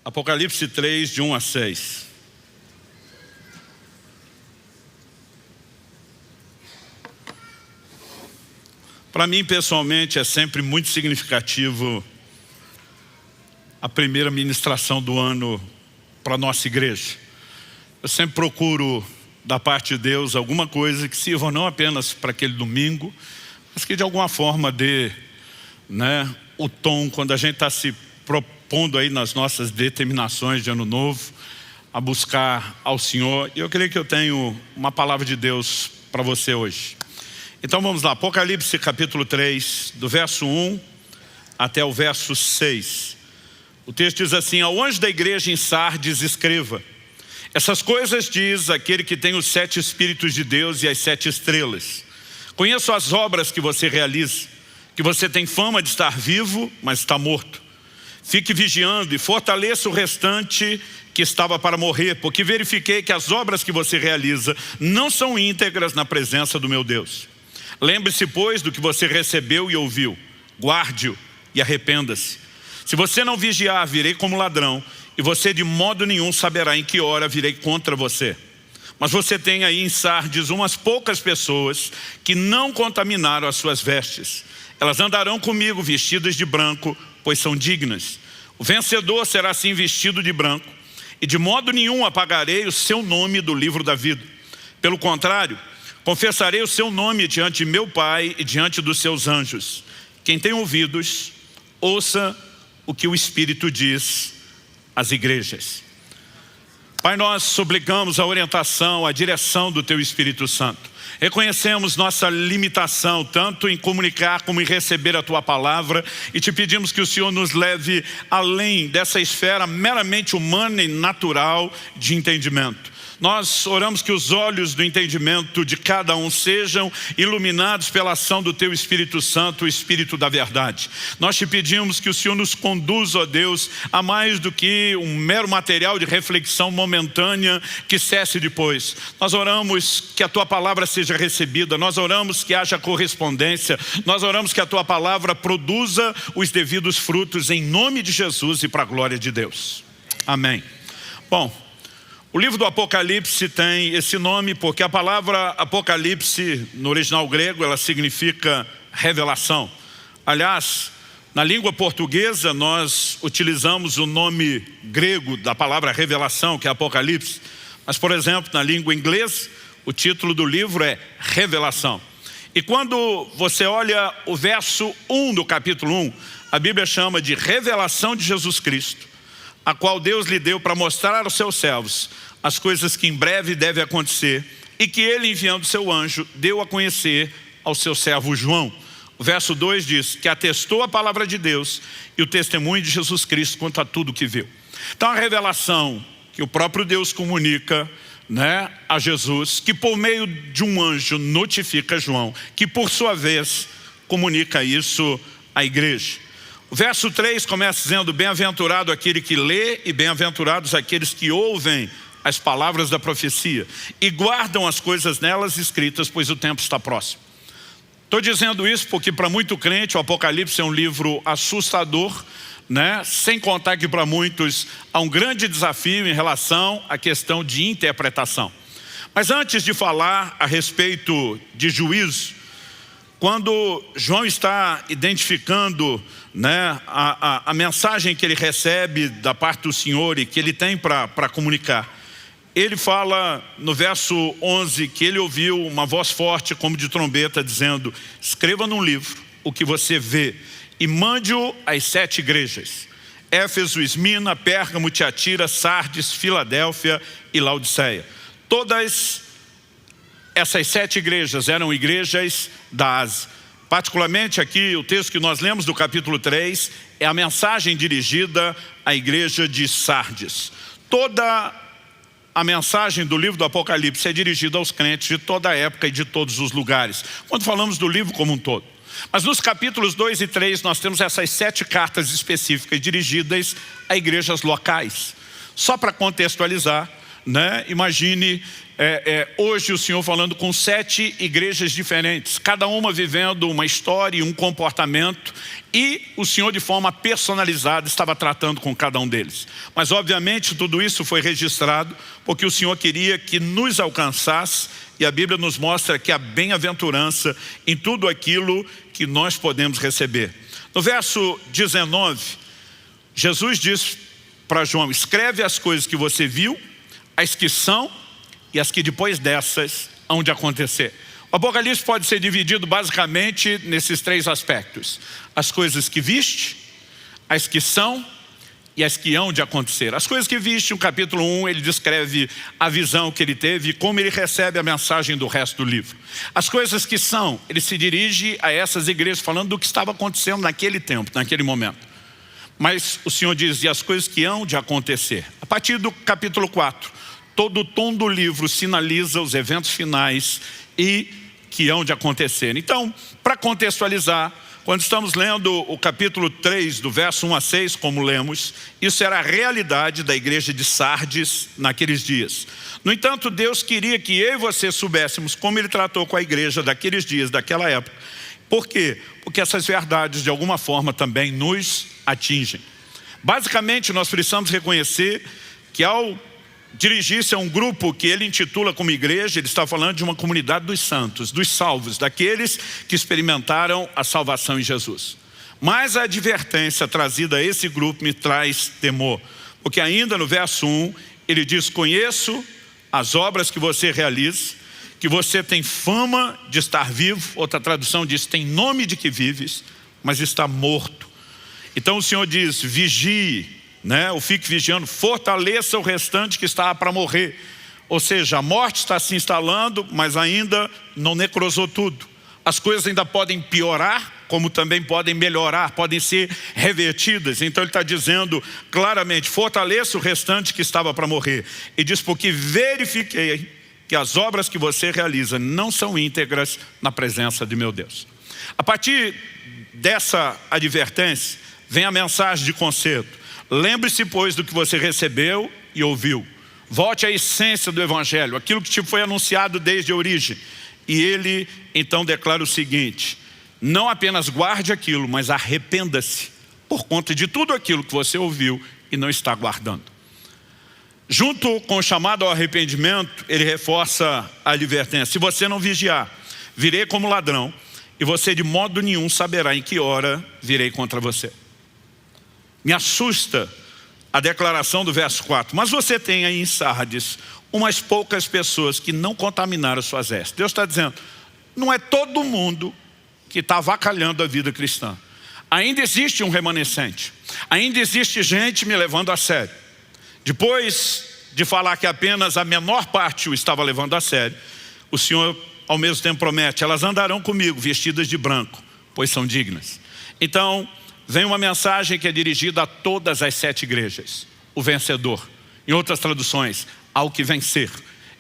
Apocalipse 3, de 1 a 6. Para mim, pessoalmente, é sempre muito significativo a primeira ministração do ano para a nossa igreja. Eu sempre procuro, da parte de Deus, alguma coisa que sirva não apenas para aquele domingo, mas que de alguma forma dê, o tom quando a gente está se propondo aí nas nossas determinações de ano novo, a buscar ao Senhor. E eu creio que eu tenho uma palavra de Deus para você hoje. Então vamos lá, Apocalipse capítulo 3, do verso 1 até o verso 6. O texto diz assim: ao anjo da igreja em Sardes escreva: essas coisas diz aquele que tem os 7 Espíritos de Deus e as 7 estrelas. Conheço as obras que você realiza, que você tem fama de estar vivo, mas está morto. Fique vigiando e fortaleça o restante que estava para morrer, porque verifiquei que as obras que você realiza não são íntegras na presença do meu Deus. Lembre-se, pois, do que você recebeu e ouviu. Guarde-o e arrependa-se. Se você não vigiar, virei como ladrão, e você de modo nenhum saberá em que hora virei contra você. Mas você tem aí em Sardes umas poucas pessoas que não contaminaram as suas vestes. Elas andarão comigo vestidas de branco, pois são dignas. O vencedor será assim vestido de branco, e de modo nenhum apagarei o seu nome do livro da vida. Pelo contrário, confessarei o seu nome diante de meu Pai e diante dos seus anjos. Quem tem ouvidos, ouça o que o Espírito diz às igrejas. Pai, nós suplicamos a orientação, a direção do Teu Espírito Santo. Reconhecemos nossa limitação, tanto em comunicar como em receber a Tua palavra, e te pedimos que o Senhor nos leve além dessa esfera meramente humana e natural de entendimento. Nós oramos que os olhos do entendimento de cada um sejam iluminados pela ação do Teu Espírito Santo, o Espírito da verdade. Nós te pedimos que o Senhor nos conduza, ó Deus, a mais do que um mero material de reflexão momentânea que cesse depois. Nós oramos que a Tua palavra seja recebida, nós oramos que haja correspondência, nós oramos que a Tua palavra produza os devidos frutos em nome de Jesus e para a glória de Deus. Amém. Bom, o livro do Apocalipse tem esse nome porque a palavra Apocalipse, no original grego, ela significa revelação. Aliás, na língua portuguesa, nós utilizamos o nome grego da palavra revelação, que é Apocalipse. Mas, por exemplo, na língua inglesa, o título do livro é Revelação. E quando você olha o verso 1 do capítulo 1, a Bíblia chama de revelação de Jesus Cristo, a qual Deus lhe deu para mostrar aos seus servos as coisas que em breve devem acontecer, e que ele, enviando seu anjo, deu a conhecer ao seu servo João. O verso 2 diz que atestou a palavra de Deus e o testemunho de Jesus Cristo quanto a tudo que viu. Então a revelação que o próprio Deus comunica a Jesus, que por meio de um anjo notifica João, que por sua vez comunica isso à igreja. O verso 3 começa dizendo: bem-aventurado aquele que lê e bem-aventurados aqueles que ouvem as palavras da profecia e guardam as coisas nelas escritas, pois o tempo está próximo. Estou dizendo isso porque para muito crente o Apocalipse é um livro assustador, sem contar que para muitos há um grande desafio em relação à questão de interpretação. Mas antes de falar a respeito de juízo, quando João está identificando a mensagem que ele recebe da parte do Senhor e que ele tem para comunicar, ele fala no verso 11 que ele ouviu uma voz forte como de trombeta dizendo: escreva num livro o que você vê e mande-o às 7 igrejas: Éfeso, Esmina, Pérgamo, Tiatira, Sardes, Filadélfia e Laodiceia. Todas essas 7 igrejas eram igrejas da Ásia. Particularmente aqui o texto que nós lemos do capítulo 3 é a mensagem dirigida à igreja de Sardes. Toda a mensagem do livro do Apocalipse é dirigida aos crentes de toda a época e de todos os lugares, quando falamos do livro como um todo. Mas nos capítulos 2 e 3 nós temos essas 7 cartas específicas dirigidas a igrejas locais. Só para contextualizar, imagine hoje o Senhor falando com 7 igrejas diferentes, cada uma vivendo uma história e um comportamento, e o Senhor de forma personalizada estava tratando com cada um deles. Mas obviamente tudo isso foi registrado porque o Senhor queria que nos alcançasse, e a Bíblia nos mostra que a bem-aventurança em tudo aquilo que nós podemos receber. No verso 19, Jesus diz para João: escreve as coisas que você viu, as que são e as que depois dessas hão de acontecer. O Apocalipse pode ser dividido basicamente nesses 3 aspectos: as coisas que viste, as que são e as que hão de acontecer. As coisas que viste, no capítulo 1, ele descreve a visão que ele teve e como ele recebe a mensagem do resto do livro. As coisas que são, ele se dirige a essas igrejas falando do que estava acontecendo naquele tempo, naquele momento. Mas o Senhor diz: e as coisas que hão de acontecer. A partir do capítulo 4, todo o tom do livro sinaliza os eventos finais e que hão de acontecer. Então, para contextualizar, quando estamos lendo o capítulo 3, do verso 1 a 6, como lemos, isso era a realidade da igreja de Sardes naqueles dias. No entanto, Deus queria que eu e você soubéssemos como Ele tratou com a igreja daqueles dias, daquela época. Por quê? Porque essas verdades, de alguma forma, também nos atingem. Basicamente, nós precisamos reconhecer que ao dirigir-se a um grupo que ele intitula como igreja, ele está falando de uma comunidade dos santos, dos salvos, daqueles que experimentaram a salvação em Jesus. Mas a advertência trazida a esse grupo me traz temor, porque ainda no verso 1, ele diz: conheço as obras que você realiza, que você tem fama de estar vivo, outra tradução diz: tem nome de que vives, mas está morto. Então o Senhor diz: vigie, ou fique vigiando, fortaleça o restante que está para morrer. Ou seja, a morte está se instalando, mas ainda não necrosou tudo. As coisas ainda podem piorar, como também podem melhorar, podem ser revertidas. Então ele está dizendo claramente: fortaleça o restante que estava para morrer. E diz: porque verifiquei que as obras que você realiza não são íntegras na presença de meu Deus. A partir dessa advertência, vem a mensagem de conserto. Lembre-se, pois, do que você recebeu e ouviu. Volte à essência do Evangelho, aquilo que te foi anunciado desde a origem. E ele então declara o seguinte: não apenas guarde aquilo, mas arrependa-se por conta de tudo aquilo que você ouviu e não está guardando. Junto com o chamado ao arrependimento, ele reforça a advertência: se você não vigiar, virei como ladrão, e você de modo nenhum saberá em que hora virei contra você. Me assusta a declaração do verso 4. Mas você tem aí em Sardes umas poucas pessoas que não contaminaram suas vestes. Deus está dizendo: não é todo mundo que está avacalhando a vida cristã. Ainda existe um remanescente. Ainda existe gente me levando a sério. Depois de falar que apenas a menor parte o estava levando a sério, o Senhor ao mesmo tempo promete: elas andarão comigo vestidas de branco, pois são dignas. Então vem uma mensagem que é dirigida a todas as 7 igrejas: o vencedor. Em outras traduções, ao que vencer.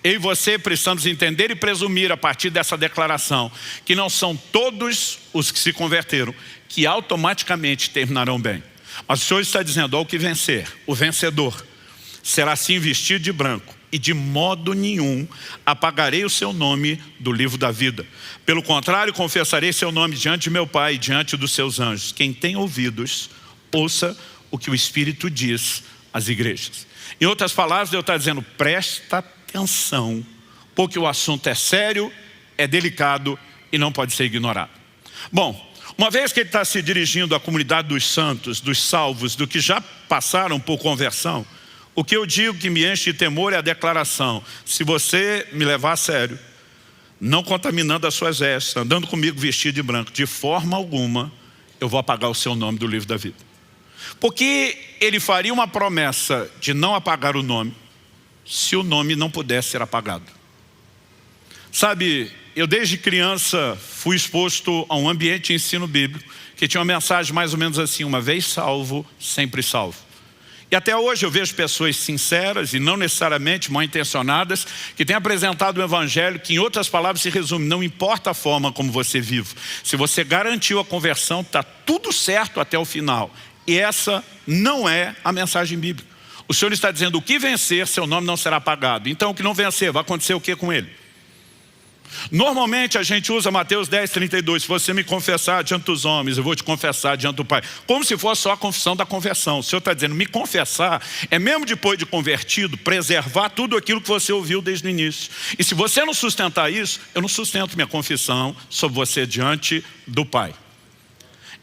Eu e você precisamos entender e presumir a partir dessa declaração que não são todos os que se converteram que automaticamente terminarão bem. Mas o Senhor está dizendo: ao que vencer, o vencedor será assim vestido de branco, e de modo nenhum apagarei o seu nome do livro da vida. Pelo contrário, confessarei seu nome diante de meu Pai e diante dos seus anjos. Quem tem ouvidos, ouça o que o Espírito diz às igrejas. Em outras palavras, Deus está dizendo: presta atenção, porque o assunto é sério, é delicado e não pode ser ignorado. Bom, uma vez que ele está se dirigindo à comunidade dos santos, dos salvos, do que já passaram por conversão, o que eu digo que me enche de temor é a declaração: se você me levar a sério, não contaminando as suas vestes, andando comigo vestido de branco, de forma alguma eu vou apagar o seu nome do livro da vida. Porque ele faria uma promessa de não apagar o nome, se o nome não pudesse ser apagado. Sabe, eu desde criança fui exposto a um ambiente de ensino bíblico que tinha uma mensagem mais ou menos assim: uma vez salvo, sempre salvo. E até hoje eu vejo pessoas sinceras e não necessariamente mal intencionadas que têm apresentado um evangelho que, em outras palavras, se resume: não importa a forma como você vive, se você garantiu a conversão, está tudo certo até o final. E essa não é a mensagem bíblica. O Senhor está dizendo, o que vencer, seu nome não será apagado. Então o que não vencer, vai acontecer o que com ele? Normalmente a gente usa Mateus 10:32, se você me confessar diante dos homens, eu vou te confessar diante do Pai. Como se fosse só a confissão da conversão. O Senhor está dizendo, me confessar é mesmo depois de convertido, preservar tudo aquilo que você ouviu desde o início. E se você não sustentar isso, eu não sustento minha confissão sobre você diante do Pai.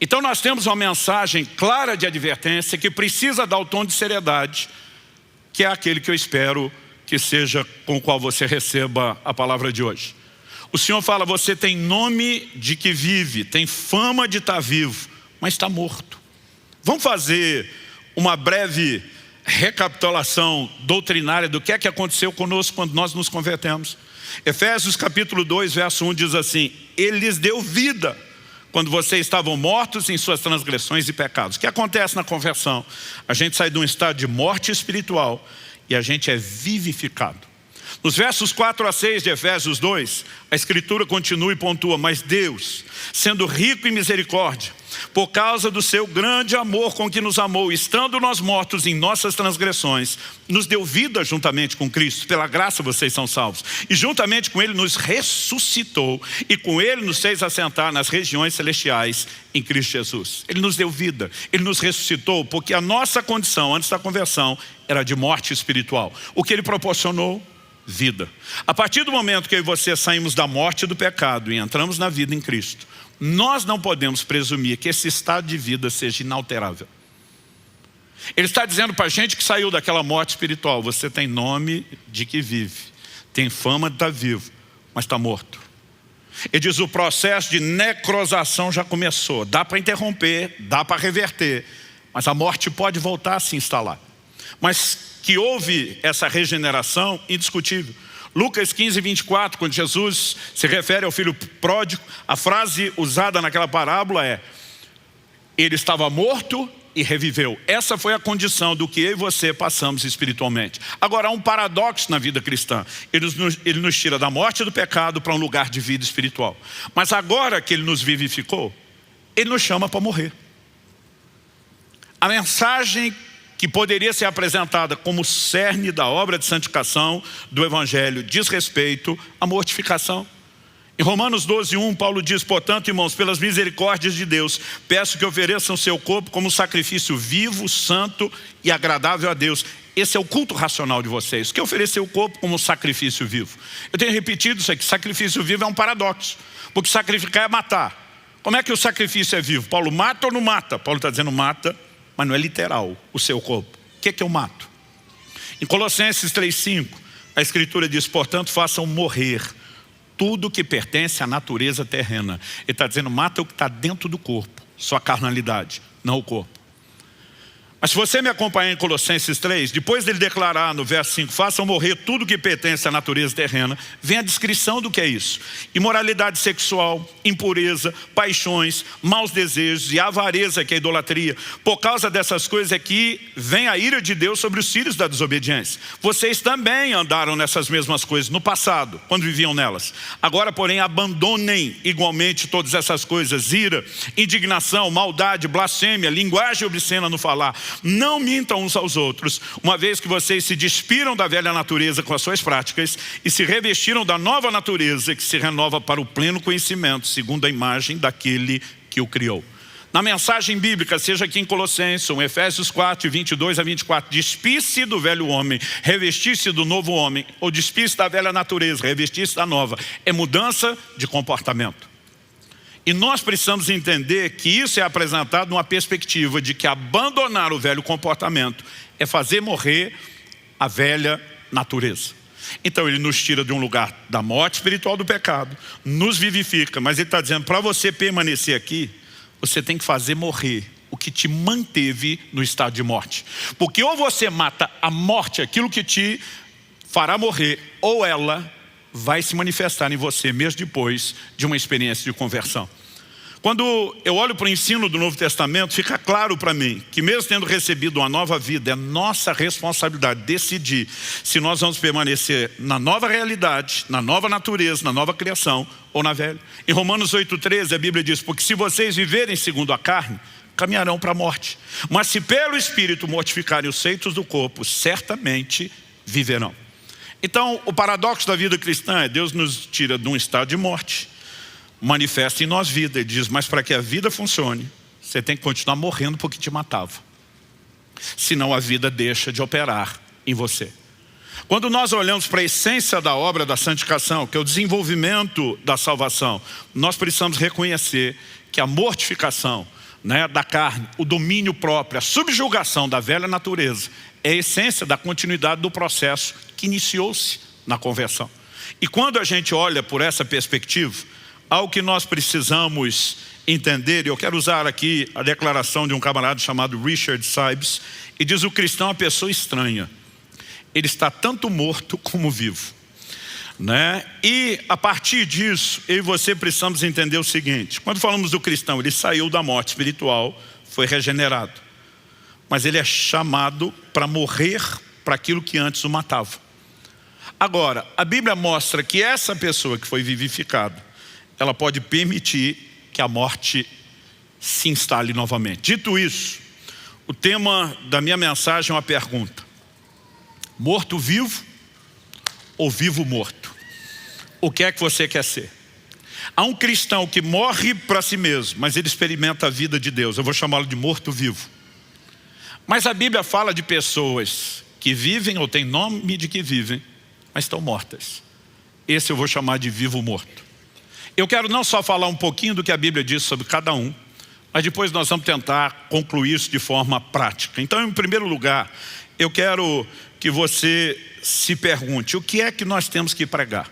Então nós temos uma mensagem clara de advertência que precisa dar o tom de seriedade, que é aquele que eu espero que seja com o qual você receba a palavra de hoje. O Senhor fala, você tem nome de que vive, tem fama de estar vivo, mas está morto. Vamos fazer uma breve recapitulação doutrinária do que é que aconteceu conosco quando nós nos convertemos. Efésios capítulo 2, verso 1 diz assim, Ele lhes deu vida quando vocês estavam mortos em suas transgressões e pecados. O que acontece na conversão? A gente sai de um estado de morte espiritual e a gente é vivificado. Nos versos 4 a 6 de Efésios 2, a Escritura continua e pontua, mas Deus, sendo rico em misericórdia, por causa do seu grande amor com que nos amou, estando nós mortos em nossas transgressões, nos deu vida juntamente com Cristo, pela graça vocês são salvos, e juntamente com Ele nos ressuscitou, e com Ele nos fez assentar nas regiões celestiais em Cristo Jesus. Ele nos deu vida, Ele nos ressuscitou, porque a nossa condição antes da conversão era de morte espiritual. O que Ele proporcionou? Vida. A partir do momento que eu e você saímos da morte do pecado e entramos na vida em Cristo, nós não podemos presumir que esse estado de vida seja inalterável. Ele está dizendo para a gente que saiu daquela morte espiritual, você tem nome de que vive, tem fama de estar vivo, mas está morto. Ele diz, o processo de necrosação já começou, dá para interromper, dá para reverter, mas a morte pode voltar a se instalar. Mas que houve essa regeneração, indiscutível. Lucas 15:24, quando Jesus se refere ao filho pródigo, a frase usada naquela parábola é, ele estava morto e reviveu. Essa foi a condição do que eu e você passamos espiritualmente. Agora há um paradoxo na vida cristã. Ele nos tira da morte do pecado para um lugar de vida espiritual. Mas agora que Ele nos vivificou, Ele nos chama para morrer. A mensagem que poderia ser apresentada como cerne da obra de santificação do Evangelho, diz respeito à mortificação. Em Romanos 12:1, Paulo diz, portanto, irmãos, pelas misericórdias de Deus, peço que ofereçam seu corpo como sacrifício vivo, santo e agradável a Deus. Esse é o culto racional de vocês, que oferecer o corpo como sacrifício vivo. Eu tenho repetido isso aqui, sacrifício vivo é um paradoxo, porque sacrificar é matar. Como é que o sacrifício é vivo? Paulo mata ou não mata? Paulo está dizendo mata, mas não é literal o seu corpo. O que é que eu mato? Em Colossenses 3:5, a Escritura diz, portanto, façam morrer tudo que pertence à natureza terrena. Ele está dizendo, mata o que está dentro do corpo, sua carnalidade, não o corpo. Mas se você me acompanhar em Colossenses 3, depois dele declarar no verso 5, façam morrer tudo que pertence à natureza terrena, vem a descrição do que é isso. Imoralidade sexual, impureza, paixões, maus desejos e avareza, que é a idolatria. Por causa dessas coisas é que vem a ira de Deus sobre os filhos da desobediência. Vocês também andaram nessas mesmas coisas no passado, quando viviam nelas. Agora, porém, abandonem igualmente todas essas coisas, ira, indignação, maldade, blasfêmia, linguagem obscena no falar. Não mintam uns aos outros, uma vez que vocês se despiram da velha natureza com as suas práticas e se revestiram da nova natureza que se renova para o pleno conhecimento, segundo a imagem daquele que o criou. Na mensagem bíblica, seja aqui em Colossenses, em Efésios 4:22-24, despisse do velho homem, revestir-se do novo homem, ou despisse da velha natureza, revestir-se da nova. É mudança de comportamento. E nós precisamos entender que isso é apresentado numa perspectiva de que abandonar o velho comportamento é fazer morrer a velha natureza. Então ele nos tira de um lugar da morte espiritual do pecado, nos vivifica, mas ele está dizendo, para você permanecer aqui, você tem que fazer morrer o que te manteve no estado de morte. Porque ou você mata a morte, aquilo que te fará morrer, ou ela vai se manifestar em você mesmo depois de uma experiência de conversão. Quando eu olho para o ensino do Novo Testamento, fica claro para mim que mesmo tendo recebido uma nova vida, é nossa responsabilidade decidir se nós vamos permanecer na nova realidade, na nova natureza, na nova criação ou na velha. Em Romanos 8:13 a Bíblia diz, porque se vocês viverem segundo a carne caminharão para a morte. Mas se pelo Espírito mortificarem os feitos do corpo, certamente viverão. Então, o paradoxo da vida cristã é Deus nos tira de um estado de morte, manifesta em nós vida. Ele diz, mas para que a vida funcione, você tem que continuar morrendo porque te matava. Senão a vida deixa de operar em você. Quando nós olhamos para a essência da obra da santificação, que é o desenvolvimento da salvação, nós precisamos reconhecer que a mortificação, da carne, o domínio próprio, a subjugação da velha natureza, é a essência da continuidade do processo que iniciou-se na conversão. E quando a gente olha por essa perspectiva, algo que nós precisamos entender, e eu quero usar aqui a declaração de um camarada chamado Richard Sibes, e diz: o cristão é uma pessoa estranha. Ele está tanto morto como vivo. E a partir disso, eu e você precisamos entender o seguinte: quando falamos do cristão, ele saiu da morte espiritual, foi regenerado. Mas ele é chamado para morrer para aquilo que antes o matava. Agora, a Bíblia mostra que essa pessoa que foi vivificada, ela pode permitir que a morte se instale novamente. Dito isso, o tema da minha mensagem é uma pergunta: morto-vivo ou vivo-morto? O que é que você quer ser? Há um cristão que morre para si mesmo, mas ele experimenta a vida de Deus. Eu vou chamá-lo de morto-vivo. Mas a Bíblia fala de pessoas que vivem ou têm nome de que vivem, mas estão mortas. Esse eu vou chamar de vivo-morto. Eu quero não só falar um pouquinho do que a Bíblia diz sobre cada um, mas depois nós vamos tentar concluir isso de forma prática. Então, em primeiro lugar, eu quero que você se pergunte: o que é que nós temos que pregar?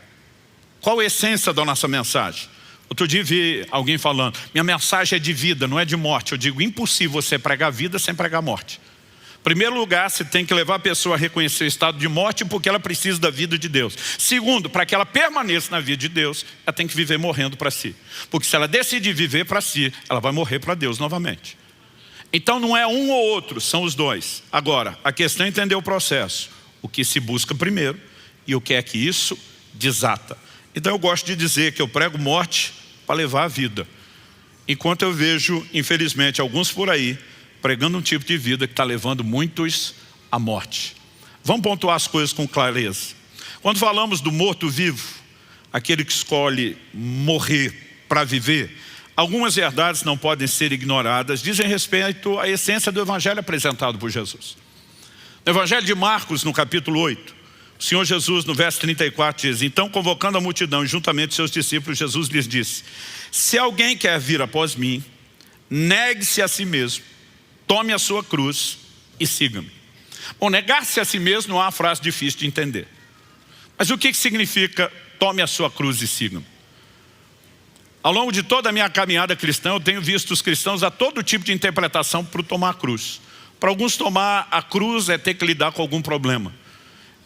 Qual a essência da nossa mensagem? Outro dia vi alguém falando: minha mensagem é de vida, não é de morte. Eu digo: impossível você pregar vida sem pregar morte. Em primeiro lugar, você tem que levar a pessoa a reconhecer o estado de morte, porque ela precisa da vida de Deus. Segundo, para que ela permaneça na vida de Deus, ela tem que viver morrendo para si. Porque se ela decidir viver para si, ela vai morrer para Deus novamente. Então não é um ou outro, são os dois. Agora, a questão é entender o processo. O que se busca primeiro e o que é que isso desata. Então eu gosto de dizer que eu prego morte para levar a vida. Enquanto eu vejo, infelizmente, alguns por aí pregando um tipo de vida que está levando muitos à morte. Vamos pontuar as coisas com clareza. Quando falamos do morto-vivo, aquele que escolhe morrer para viver, algumas verdades não podem ser ignoradas, dizem respeito à essência do evangelho apresentado por Jesus. No evangelho de Marcos, no capítulo 8, o Senhor Jesus, no verso 34, diz: então, convocando a multidão e juntamente seus discípulos, Jesus lhes disse: se alguém quer vir após mim, negue-se a si mesmo, tome a sua cruz e siga-me. Bom, negar-se a si mesmo não é uma frase difícil de entender. Mas o que significa tome a sua cruz e siga-me? Ao longo de toda a minha caminhada cristã, eu tenho visto os cristãos a todo tipo de interpretação para tomar a cruz. Para alguns, tomar a cruz é ter que lidar com algum problema.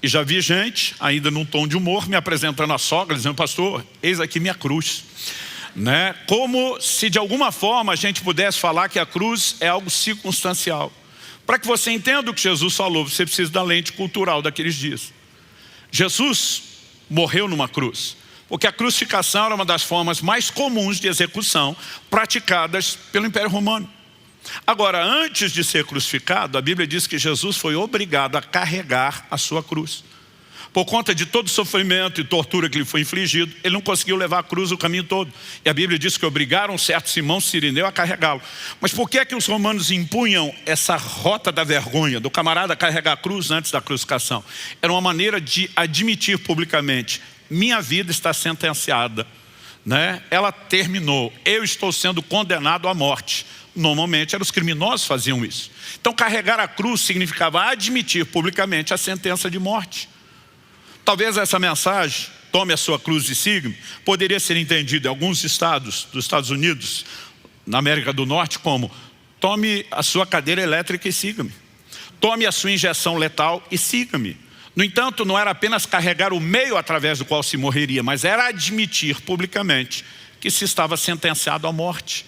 E já vi gente, ainda num tom de humor, me apresentando a sogra, dizendo: pastor, eis aqui minha cruz. Como se de alguma forma a gente pudesse falar que a cruz é algo circunstancial. Para que você entenda o que Jesus falou, você precisa da lente cultural daqueles dias. Jesus morreu numa cruz, porque a crucificação era uma das formas mais comuns de execução praticadas pelo Império Romano. Agora, antes de ser crucificado, a Bíblia diz que Jesus foi obrigado a carregar a sua cruz. Por conta de todo o sofrimento e tortura que lhe foi infligido, ele não conseguiu levar a cruz o caminho todo. E a Bíblia diz que obrigaram certo Simão Cirineu a carregá-lo. Mas por que é que os romanos impunham essa rota da vergonha, do camarada carregar a cruz antes da crucificação? Era uma maneira de admitir publicamente: minha vida está sentenciada, ela terminou, eu estou sendo condenado à morte. Normalmente eram os criminosos que faziam isso. Então carregar a cruz significava admitir publicamente a sentença de morte. Talvez essa mensagem, tome a sua cruz e siga-me, poderia ser entendida em alguns estados dos Estados Unidos, na América do Norte, como: tome a sua cadeira elétrica e siga-me. Tome a sua injeção letal e siga-me. No entanto, não era apenas carregar o meio através do qual se morreria, mas era admitir publicamente que se estava sentenciado à morte.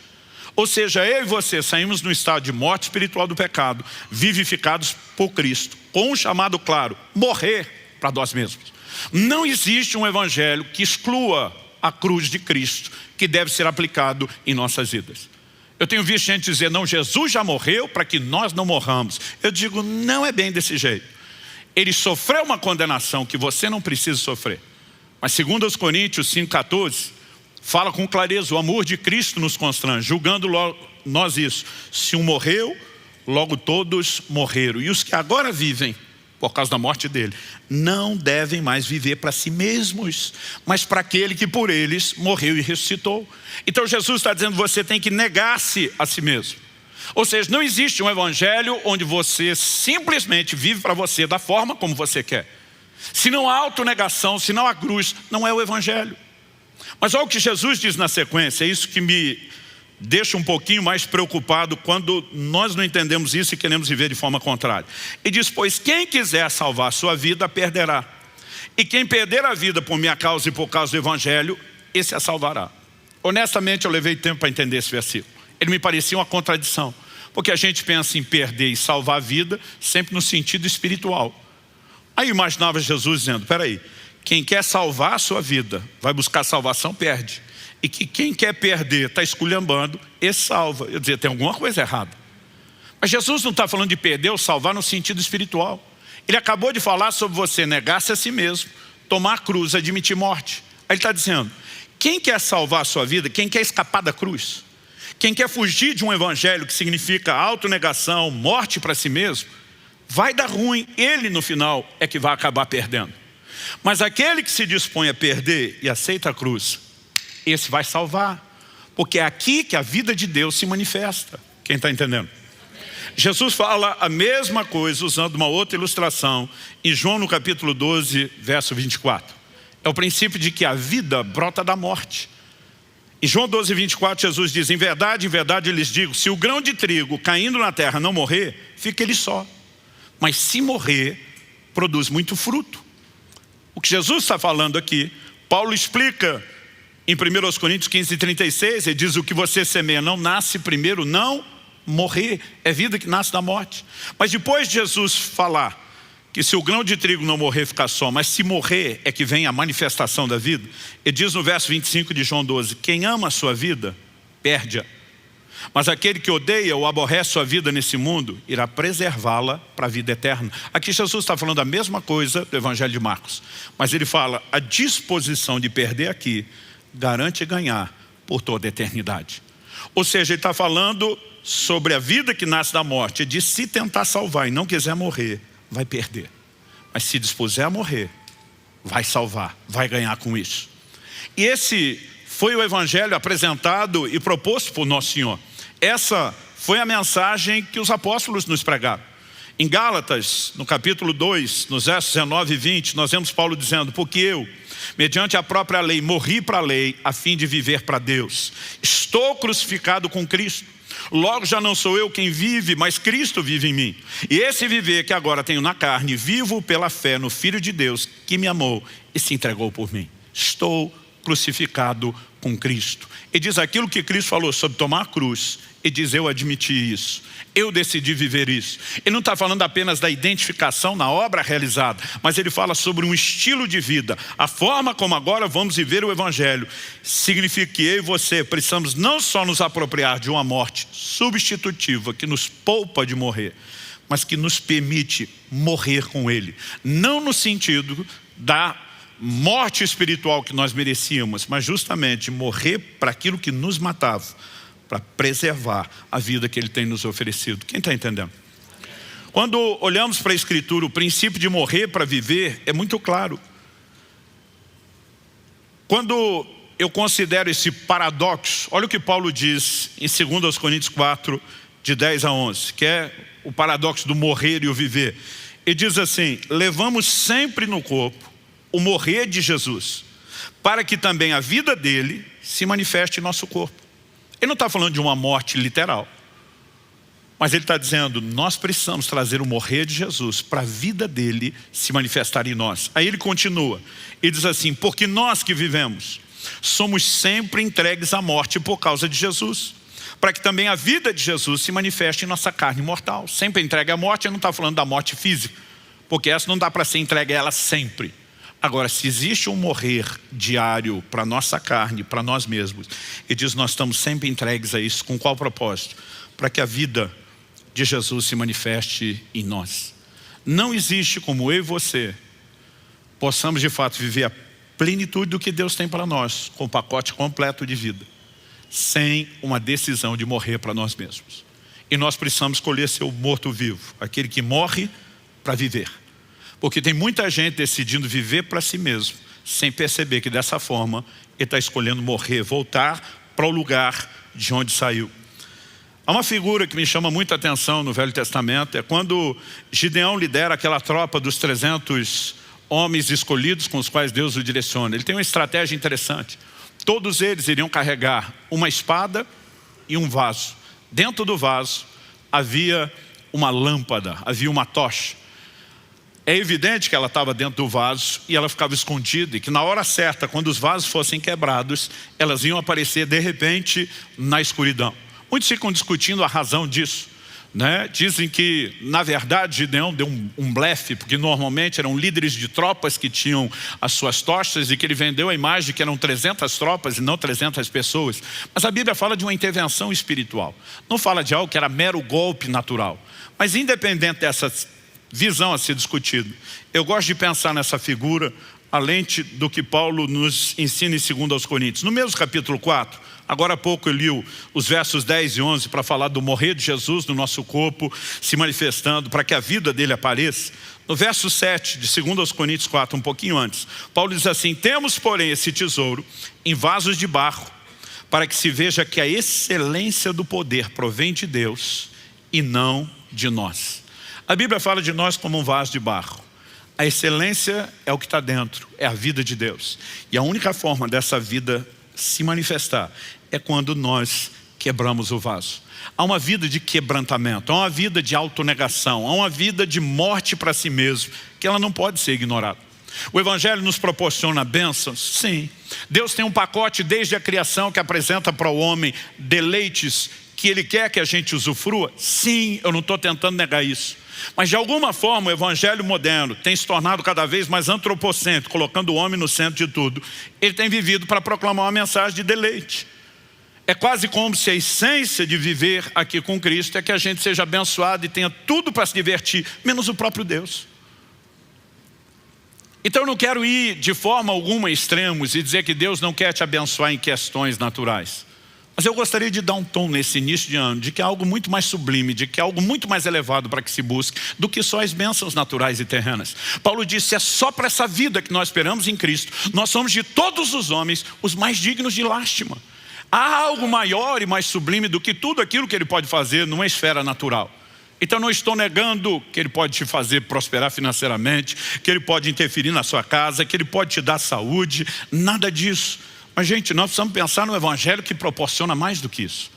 Ou seja, eu e você saímos no estado de morte espiritual do pecado, vivificados por Cristo, com um chamado claro: morrer para nós mesmos. Não existe um evangelho que exclua a cruz de Cristo, que deve ser aplicado em nossas vidas. Eu tenho visto gente dizer, não, Jesus já morreu para que nós não morramos. Eu digo, não é bem desse jeito. Ele sofreu uma condenação que você não precisa sofrer. Mas segundo os Coríntios 5,14, fala com clareza, o amor de Cristo nos constrange, julgando nós isso. Se um morreu, logo todos morreram. E os que agora vivem, por causa da morte dele, não devem mais viver para si mesmos, mas para aquele que por eles morreu e ressuscitou. Então Jesus está dizendo, você tem que negar-se a si mesmo. Ou seja, não existe um evangelho onde você simplesmente vive para você da forma como você quer. Se não há autonegação, se não há cruz, não é o evangelho. Mas olha o que Jesus diz na sequência, é isso que me deixa um pouquinho mais preocupado quando nós não entendemos isso e queremos viver de forma contrária. E diz, pois quem quiser salvar a sua vida, perderá. E quem perder a vida por minha causa e por causa do evangelho, esse a salvará. Honestamente, eu levei tempo para entender esse versículo. Ele me parecia uma contradição. Porque a gente pensa em perder e salvar a vida sempre no sentido espiritual. Aí eu imaginava Jesus dizendo, espera aí, quem quer salvar a sua vida, vai buscar salvação, perde. E que quem quer perder, está esculhambando, esse salva. Eu dizia, tem alguma coisa errada. Mas Jesus não está falando de perder ou salvar no sentido espiritual. Ele acabou de falar sobre você negar-se a si mesmo, tomar a cruz, admitir morte. Aí ele está dizendo, quem quer salvar a sua vida, quem quer escapar da cruz, quem quer fugir de um evangelho que significa autonegação, morte para si mesmo, vai dar ruim, ele no final é que vai acabar perdendo. Mas aquele que se dispõe a perder e aceita a cruz, esse vai salvar, porque é aqui que a vida de Deus se manifesta. Quem está entendendo? Jesus fala a mesma coisa usando uma outra ilustração em João no capítulo 12, verso 24. É o princípio de que a vida brota da morte. Em João 12, 24, Jesus diz, em verdade eu lhes digo, se o grão de trigo caindo na terra não morrer, fica ele só. Mas se morrer, produz muito fruto. O que Jesus está falando aqui, Paulo explica em 1 Coríntios 15, 36, ele diz, o que você semeia não nasce primeiro, não morrer. É vida que nasce da morte. Mas depois de Jesus falar que se o grão de trigo não morrer, fica só, mas se morrer é que vem a manifestação da vida, ele diz no verso 25 de João 12, quem ama a sua vida, perde-a. Mas aquele que odeia ou aborrece sua vida nesse mundo, irá preservá-la para a vida eterna. Aqui Jesus está falando a mesma coisa do Evangelho de Marcos. Mas ele fala, a disposição de perder aqui, garante ganhar por toda a eternidade. Ou seja, ele está falando sobre a vida que nasce da morte. Ele diz, se tentar salvar e não quiser morrer, vai perder. Mas se dispuser a morrer, vai salvar, vai ganhar com isso. E esse foi o evangelho apresentado e proposto por Nosso Senhor. Essa foi a mensagem que os apóstolos nos pregaram. Em Gálatas, no capítulo 2, nos versos 19 e 20, nós vemos Paulo dizendo, porque eu, mediante a própria lei, morri para a lei, a fim de viver para Deus. Estou crucificado com Cristo. Logo já não sou eu quem vive, mas Cristo vive em mim. E esse viver que agora tenho na carne, vivo pela fé no Filho de Deus, que me amou e se entregou por mim. Estou crucificado com Cristo. E diz aquilo que Cristo falou sobre tomar a cruz. E diz, eu admiti isso. Eu decidi viver isso. Ele não está falando apenas da identificação na obra realizada, mas ele fala sobre um estilo de vida. A forma como agora vamos viver o evangelho significa que eu e você precisamos não só nos apropriar de uma morte substitutiva que nos poupa de morrer, mas que nos permite morrer com ele. Não no sentido da morte espiritual que nós merecíamos, mas justamente morrer para aquilo que nos matava, para preservar a vida que ele tem nos oferecido. Quem está entendendo? Quando olhamos para a Escritura, o princípio de morrer para viver é muito claro. Quando eu considero esse paradoxo, olha o que Paulo diz em 2 Coríntios 4, de 10 a 11, que é o paradoxo do morrer e o viver. Ele diz assim, levamos sempre no corpo o morrer de Jesus, para que também a vida dele se manifeste em nosso corpo. Ele não está falando de uma morte literal, mas ele está dizendo, nós precisamos trazer o morrer de Jesus para a vida dele se manifestar em nós. Aí ele continua, ele diz assim, porque nós que vivemos, somos sempre entregues à morte por causa de Jesus, para que também a vida de Jesus se manifeste em nossa carne mortal. Sempre entregue à morte, ele não está falando da morte física, porque essa não dá para ser entregue a ela sempre. Agora, se existe um morrer diário para a nossa carne, para nós mesmos, ele diz, nós estamos sempre entregues a isso. Com qual propósito? Para que a vida de Jesus se manifeste em nós. Não existe como eu e você possamos de fato viver a plenitude do que Deus tem para nós, com o pacote completo de vida, sem uma decisão de morrer para nós mesmos. E nós precisamos escolher ser o morto-vivo, aquele que morre para viver. Porque tem muita gente decidindo viver para si mesmo, sem perceber que dessa forma ele está escolhendo morrer, voltar para o lugar de onde saiu. Há uma figura que me chama muita atenção no Velho Testamento, é quando Gideão lidera aquela tropa dos 300 homens escolhidos com os quais Deus o direciona. Ele tem uma estratégia interessante. Todos eles iriam carregar uma espada e um vaso. Dentro do vaso havia uma lâmpada, havia uma tocha. É evidente que ela estava dentro do vaso e ela ficava escondida, e que na hora certa, quando os vasos fossem quebrados, elas iam aparecer de repente na escuridão. Muitos ficam discutindo a razão disso, né? Dizem que na verdade Gideão deu um blefe, porque normalmente eram líderes de tropas que tinham as suas tochas, e que ele vendeu a imagem de que eram 300 tropas e não 300 pessoas. Mas a Bíblia fala de uma intervenção espiritual, não fala de algo que era mero golpe natural. Mas independente dessa visão a ser discutido, eu gosto de pensar nessa figura à lente do que Paulo nos ensina em 2 Coríntios. No mesmo capítulo 4, agora há pouco eu li os versos 10 e 11 para falar do morrer de Jesus no nosso corpo, se manifestando para que a vida dele apareça. No verso 7 de 2 Coríntios 4, um pouquinho antes, Paulo diz assim: temos porém esse tesouro em vasos de barro, para que se veja que a excelência do poder provém de Deus e não de nós. A Bíblia fala de nós como um vaso de barro. A excelência é o que está dentro, é a vida de Deus. E a única forma dessa vida se manifestar é quando nós quebramos o vaso. Há uma vida de quebrantamento, há uma vida de autonegação, há uma vida de morte para si mesmo, que ela não pode ser ignorada. O Evangelho nos proporciona bênçãos? Sim. Deus tem um pacote desde a criação que apresenta para o homem deleites que Ele quer que a gente usufrua? Sim, eu não estou tentando negar isso. Mas de alguma forma o evangelho moderno tem se tornado cada vez mais antropocêntrico, colocando o homem no centro de tudo. Ele tem vivido para proclamar uma mensagem de deleite. É quase como se a essência de viver aqui com Cristo é que a gente seja abençoado e tenha tudo para se divertir, menos o próprio Deus. Então eu não quero ir de forma alguma a extremos e dizer que Deus não quer te abençoar em questões naturais. Mas eu gostaria de dar um tom nesse início de ano, de que há algo muito mais sublime, de que há algo muito mais elevado para que se busque, do que só as bênçãos naturais e terrenas. Paulo disse, é só para essa vida que nós esperamos em Cristo. Nós somos de todos os homens os mais dignos de lástima. Há algo maior e mais sublime do que tudo aquilo que Ele pode fazer numa esfera natural. Então não estou negando que Ele pode te fazer prosperar financeiramente, que Ele pode interferir na sua casa, que Ele pode te dar saúde, nada disso. Mas gente, nós precisamos pensar no evangelho que proporciona mais do que isso.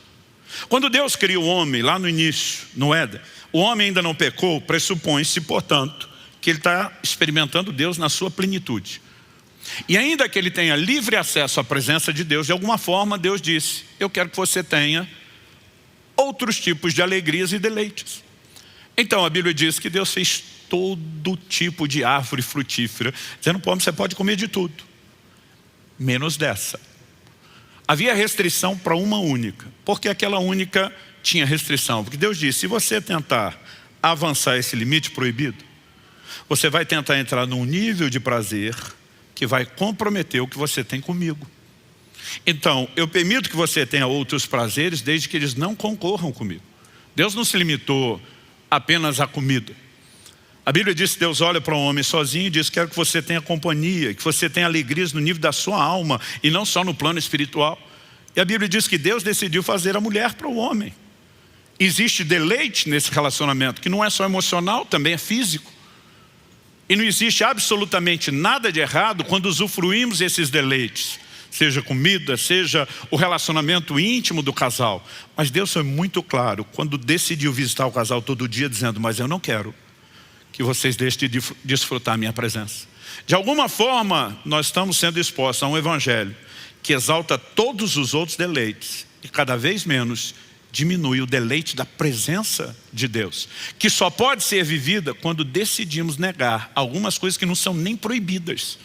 Quando Deus cria o homem lá no início, no Éden, o homem ainda não pecou, pressupõe-se, portanto, que ele está experimentando Deus na sua plenitude. E ainda que ele tenha livre acesso à presença de Deus, de alguma forma Deus disse, eu quero que você tenha outros tipos de alegrias e deleites. Então a Bíblia diz que Deus fez todo tipo de árvore frutífera, dizendo, pô, você pode comer de tudo, menos dessa. Havia restrição para uma única. Porque aquela única tinha restrição? Porque Deus disse, se você tentar avançar esse limite proibido, você vai tentar entrar num nível de prazer que vai comprometer o que você tem comigo. Então, eu permito que você tenha outros prazeres desde que eles não concorram comigo. Deus não se limitou apenas à comida. A Bíblia diz que Deus olha para um homem sozinho e diz, quero que você tenha companhia, que você tenha alegrias no nível da sua alma e não só no plano espiritual. E a Bíblia diz que Deus decidiu fazer a mulher para o homem. Existe deleite nesse relacionamento, que não é só emocional, também é físico. E não existe absolutamente nada de errado quando usufruímos esses deleites. Seja comida, seja o relacionamento íntimo do casal. Mas Deus foi muito claro quando decidiu visitar o casal todo dia, dizendo, mas eu não quero que vocês deixem de desfrutar a minha presença. De alguma forma, nós estamos sendo expostos a um evangelho que exalta todos os outros deleites e cada vez menos diminui o deleite da presença de Deus, que só pode ser vivida quando decidimos negar algumas coisas que não são nem proibidas,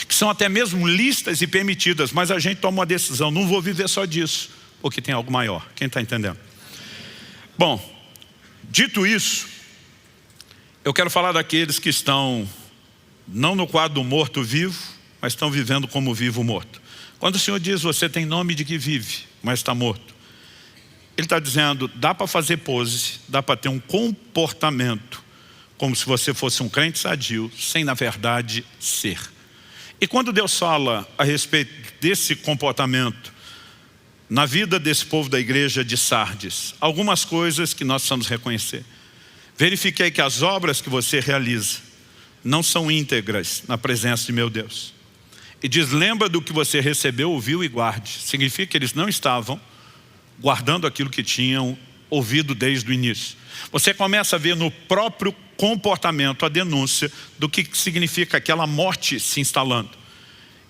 que são até mesmo lícitas e permitidas, mas a gente toma uma decisão: não vou viver só disso, porque tem algo maior. Quem está entendendo? Bom, dito isso, eu quero falar daqueles que estão não no quadro do morto-vivo, mas estão vivendo como vivo-morto. Quando o Senhor diz: você tem nome de que vive, mas está morto, Ele está dizendo: dá para fazer pose, dá para ter um comportamento como se você fosse um crente sadio, sem na verdade ser. E quando Deus fala a respeito desse comportamento na vida desse povo da igreja de Sardes, algumas coisas que nós precisamos reconhecer. Verifiquei que as obras que você realiza não são íntegras na presença de meu Deus. E diz: lembra do que você recebeu, ouviu e guarde. Significa que eles não estavam guardando aquilo que tinham ouvido desde o início. Você começa a ver no próprio comportamento a denúncia do que significa aquela morte se instalando.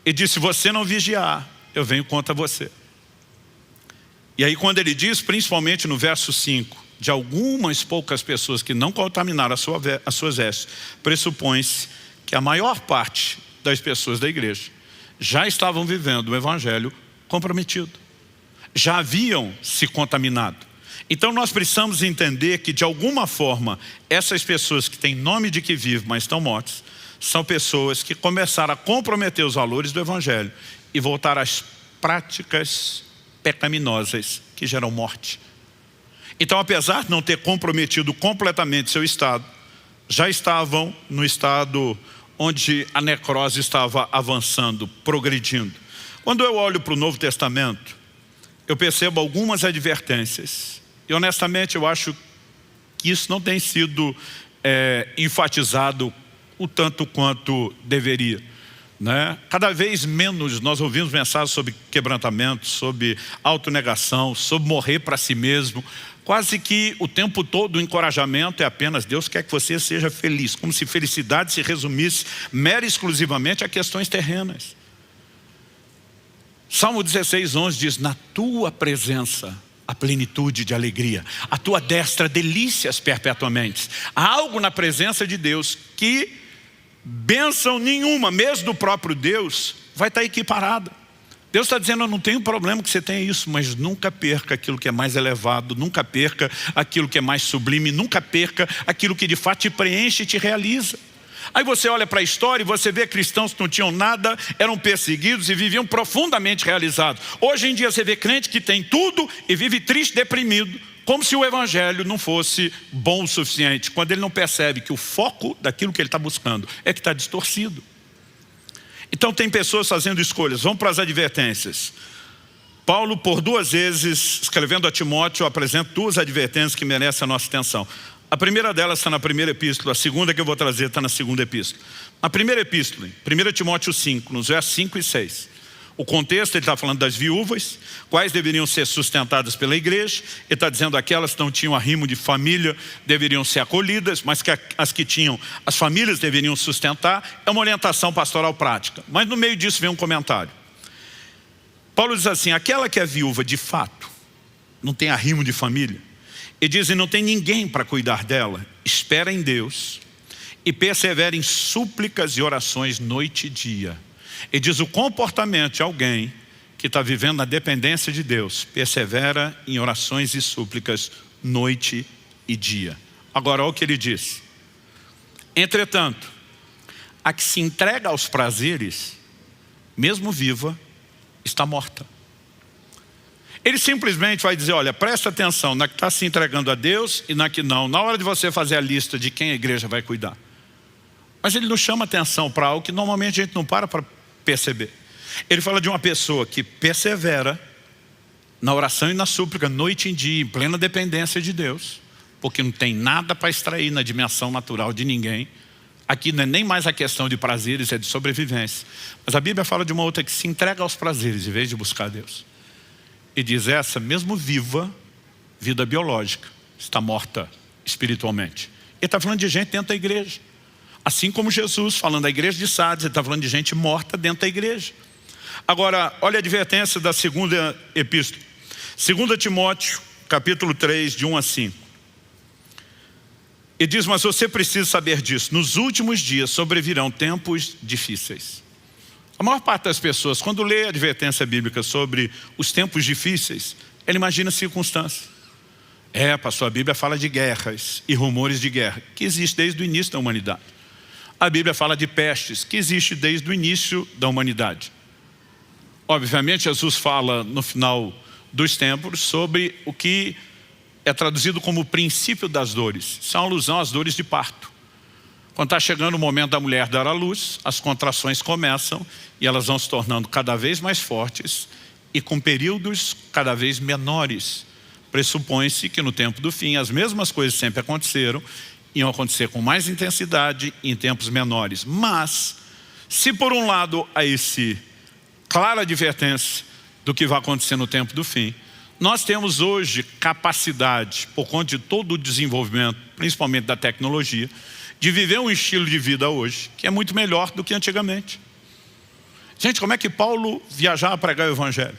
E diz: se você não vigiar, eu venho contra você. E aí quando ele diz, principalmente no verso 5, de algumas poucas pessoas que não contaminaram as suas vestes, pressupõe-se que a maior parte das pessoas da igreja já estavam vivendo o evangelho comprometido, já haviam se contaminado. Então nós precisamos entender que de alguma forma essas pessoas que têm nome de que vivem, mas estão mortas, são pessoas que começaram a comprometer os valores do evangelho e voltar às práticas pecaminosas que geram morte. Então, apesar de não ter comprometido completamente seu estado, já estavam no estado onde a necrose estava avançando, progredindo. Quando eu olho para o Novo Testamento, eu percebo algumas advertências. E honestamente eu acho que isso não tem sido enfatizado o tanto quanto deveria, né? Cada vez menos nós ouvimos mensagens sobre quebrantamento, sobre autonegação, sobre morrer para si mesmo. Quase que o tempo todo o encorajamento é apenas: Deus quer que você seja feliz, como se felicidade se resumisse mera e exclusivamente a questões terrenas. Salmo 16:11 diz: na tua presença a plenitude de alegria, a tua destra delícias perpetuamente. Há algo na presença de Deus que bênção nenhuma, mesmo do próprio Deus, vai estar equiparada. Deus está dizendo: eu não tenho problema que você tenha isso, mas nunca perca aquilo que é mais elevado, nunca perca aquilo que é mais sublime, nunca perca aquilo que de fato te preenche e te realiza. Aí você olha para a história e você vê cristãos que não tinham nada, eram perseguidos e viviam profundamente realizados. Hoje em dia você vê crente que tem tudo e vive triste, deprimido, como se o evangelho não fosse bom o suficiente, quando ele não percebe que o foco daquilo que ele está buscando é que está distorcido. Então tem pessoas fazendo escolhas. Vamos para as advertências. Paulo, por 2 vezes, escrevendo a Timóteo, apresenta 2 advertências que merecem a nossa atenção. A primeira delas está na primeira epístola, a segunda que eu vou trazer está na segunda epístola. Na primeira epístola, 1 Timóteo 5, nos versos 5 e 6. O contexto, ele está falando das viúvas, quais deveriam ser sustentadas pela igreja. Ele está dizendo aquelas que não tinham arrimo de família deveriam ser acolhidas, mas que as que tinham, as famílias deveriam sustentar. É uma orientação pastoral prática. Mas no meio disso vem um comentário. Paulo diz assim: aquela que é viúva de fato, não tem arrimo de família, e dizem: não tem ninguém para cuidar dela, espera em Deus e persevera em súplicas e orações noite e dia. E diz: o comportamento de alguém que está vivendo na dependência de Deus persevera em orações e súplicas noite e dia. Agora olha o que ele diz: entretanto, a que se entrega aos prazeres, mesmo viva, está morta. Ele simplesmente vai dizer: olha, presta atenção na que está se entregando a Deus e na que não, na hora de você fazer a lista de quem a igreja vai cuidar. Mas ele não chama atenção para algo que normalmente a gente não para perceber. Ele fala de uma pessoa que persevera na oração e na súplica, noite e dia, em plena dependência de Deus, porque não tem nada para extrair na dimensão natural de ninguém. Aqui não é nem mais a questão de prazeres, é de sobrevivência. Mas a Bíblia fala de uma outra que se entrega aos prazeres em vez de buscar Deus. E diz: essa, mesmo viva, vida biológica, está morta espiritualmente. Ele está falando de gente dentro da igreja. Assim como Jesus, falando da igreja de Sardes, ele está falando de gente morta dentro da igreja. Agora, olha a advertência da segunda epístola. 2 Timóteo capítulo 3, de 1 a 5. E diz, mas você precisa saber disso. Nos últimos dias sobrevirão tempos difíceis. A maior parte das pessoas, quando lê a advertência bíblica sobre os tempos difíceis, ela imagina circunstâncias. Pastor, a Bíblia fala de guerras e rumores de guerra, que existe desde o início da humanidade. A Bíblia fala de pestes, que existe desde o início da humanidade. Obviamente, Jesus fala no final dos tempos sobre o que é traduzido como o princípio das dores. Isso é uma alusão às dores de parto. Quando está chegando o momento da mulher dar à luz, as contrações começam e elas vão se tornando cada vez mais fortes e com períodos cada vez menores. Pressupõe-se que no tempo do fim as mesmas coisas sempre aconteceram, iam acontecer com mais intensidade em tempos menores. Mas, se por um lado há esse clara advertência do que vai acontecer no tempo do fim, nós temos hoje capacidade, por conta de todo o desenvolvimento, principalmente da tecnologia, de viver um estilo de vida hoje que é muito melhor do que antigamente. Gente, como é que Paulo viajava a pregar o Evangelho?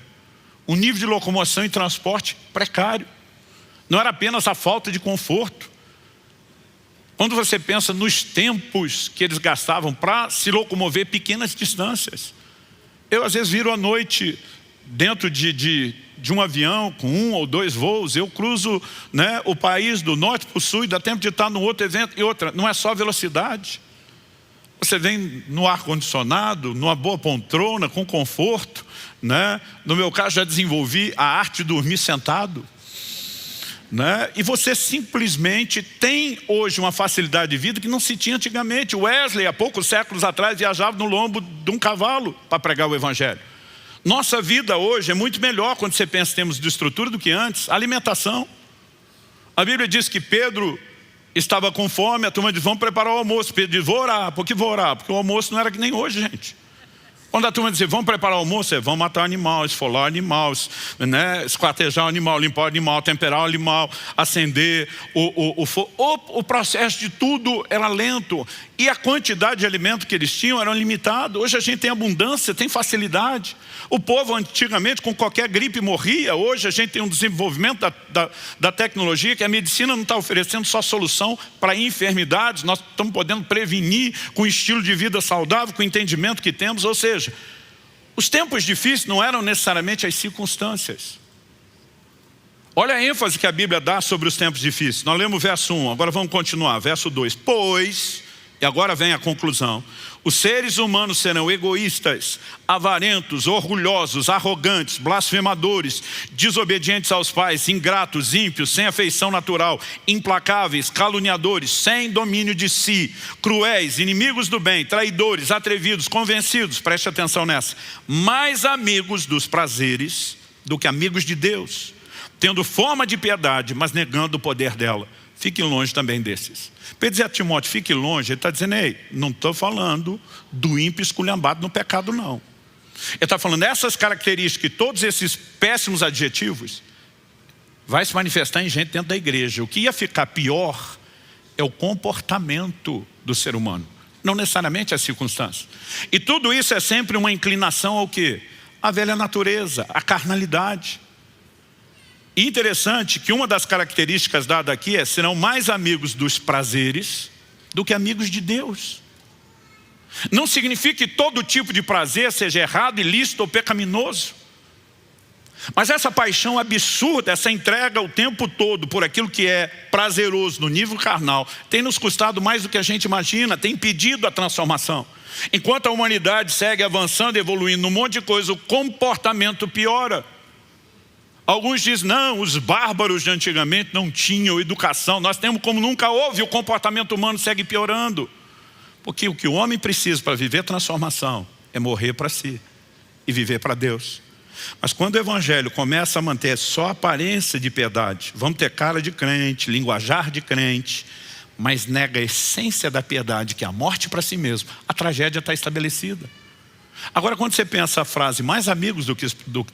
Um nível de locomoção e transporte precário. Não era apenas a falta de conforto. Quando você pensa nos tempos que eles gastavam para se locomover pequenas distâncias. Eu às vezes viro à noite dentro de um avião com 1 ou 2 voos. Eu cruzo, né, o país do norte para o sul e dá tempo de estar num outro evento. E outra, não é só velocidade. Você vem no ar-condicionado, numa boa poltrona, com conforto, né? No meu caso já desenvolvi a arte de dormir sentado, né? E você simplesmente tem hoje uma facilidade de vida que não se tinha antigamente. Wesley, há poucos séculos atrás, viajava no lombo de um cavalo para pregar o Evangelho. Nossa vida hoje é muito melhor quando você pensa em termos de estrutura do que antes. Alimentação. A Bíblia diz que Pedro estava com fome, a turma diz, vamos preparar o almoço. Pedro diz, vou orar. Por que vou orar? Porque o almoço não era que nem hoje, gente. Quando a turma diz, vamos preparar o almoço, vamos matar o animal, esfolar o animal, né? Esquartejar o animal, limpar o animal, temperar o animal, acender o fogo. O processo de tudo era lento. E a quantidade de alimento que eles tinham era limitada. Hoje a gente tem abundância, tem facilidade. O povo antigamente com qualquer gripe morria. Hoje a gente tem um desenvolvimento da tecnologia que a medicina não está oferecendo só solução para enfermidades. Nós estamos podendo prevenir com o estilo de vida saudável, com o entendimento que temos. Ou seja, os tempos difíceis não eram necessariamente as circunstâncias. Olha a ênfase que a Bíblia dá sobre os tempos difíceis. Nós lemos o verso 1, agora vamos continuar, verso 2. Pois, e agora vem a conclusão, os seres humanos serão egoístas, avarentos, orgulhosos, arrogantes, blasfemadores, desobedientes aos pais, ingratos, ímpios, sem afeição natural, implacáveis, caluniadores, sem domínio de si, cruéis, inimigos do bem, traidores, atrevidos, convencidos, preste atenção nessa, mais amigos dos prazeres do que amigos de Deus, tendo forma de piedade, mas negando o poder dela. Fique longe também desses. Pedro dizer a Timóteo, fique longe, ele está dizendo, ei, não estou falando do ímpio esculhambado no pecado, não. Ele está falando, essas características, todos esses péssimos adjetivos, vai se manifestar em gente dentro da igreja. O que ia ficar pior é o comportamento do ser humano, não necessariamente as circunstâncias. E tudo isso é sempre uma inclinação ao quê? A velha natureza, a carnalidade. E interessante que uma das características dadas aqui é, serão mais amigos dos prazeres do que amigos de Deus. Não significa que todo tipo de prazer seja errado, ilícito ou pecaminoso. Mas essa paixão absurda, essa entrega o tempo todo por aquilo que é prazeroso no nível carnal, tem nos custado mais do que a gente imagina, tem impedido a transformação. Enquanto a humanidade segue avançando, evoluindo num monte de coisa, o comportamento piora. Alguns dizem, não, os bárbaros de antigamente não tinham educação. Nós temos como nunca houve, o comportamento humano segue piorando. Porque o que o homem precisa para viver transformação é morrer para si e viver para Deus. Mas quando o evangelho começa a manter só a aparência de piedade, vamos ter cara de crente, linguajar de crente, mas nega a essência da piedade, que é a morte para si mesmo, a tragédia está estabelecida. Agora, quando você pensa a frase, mais amigos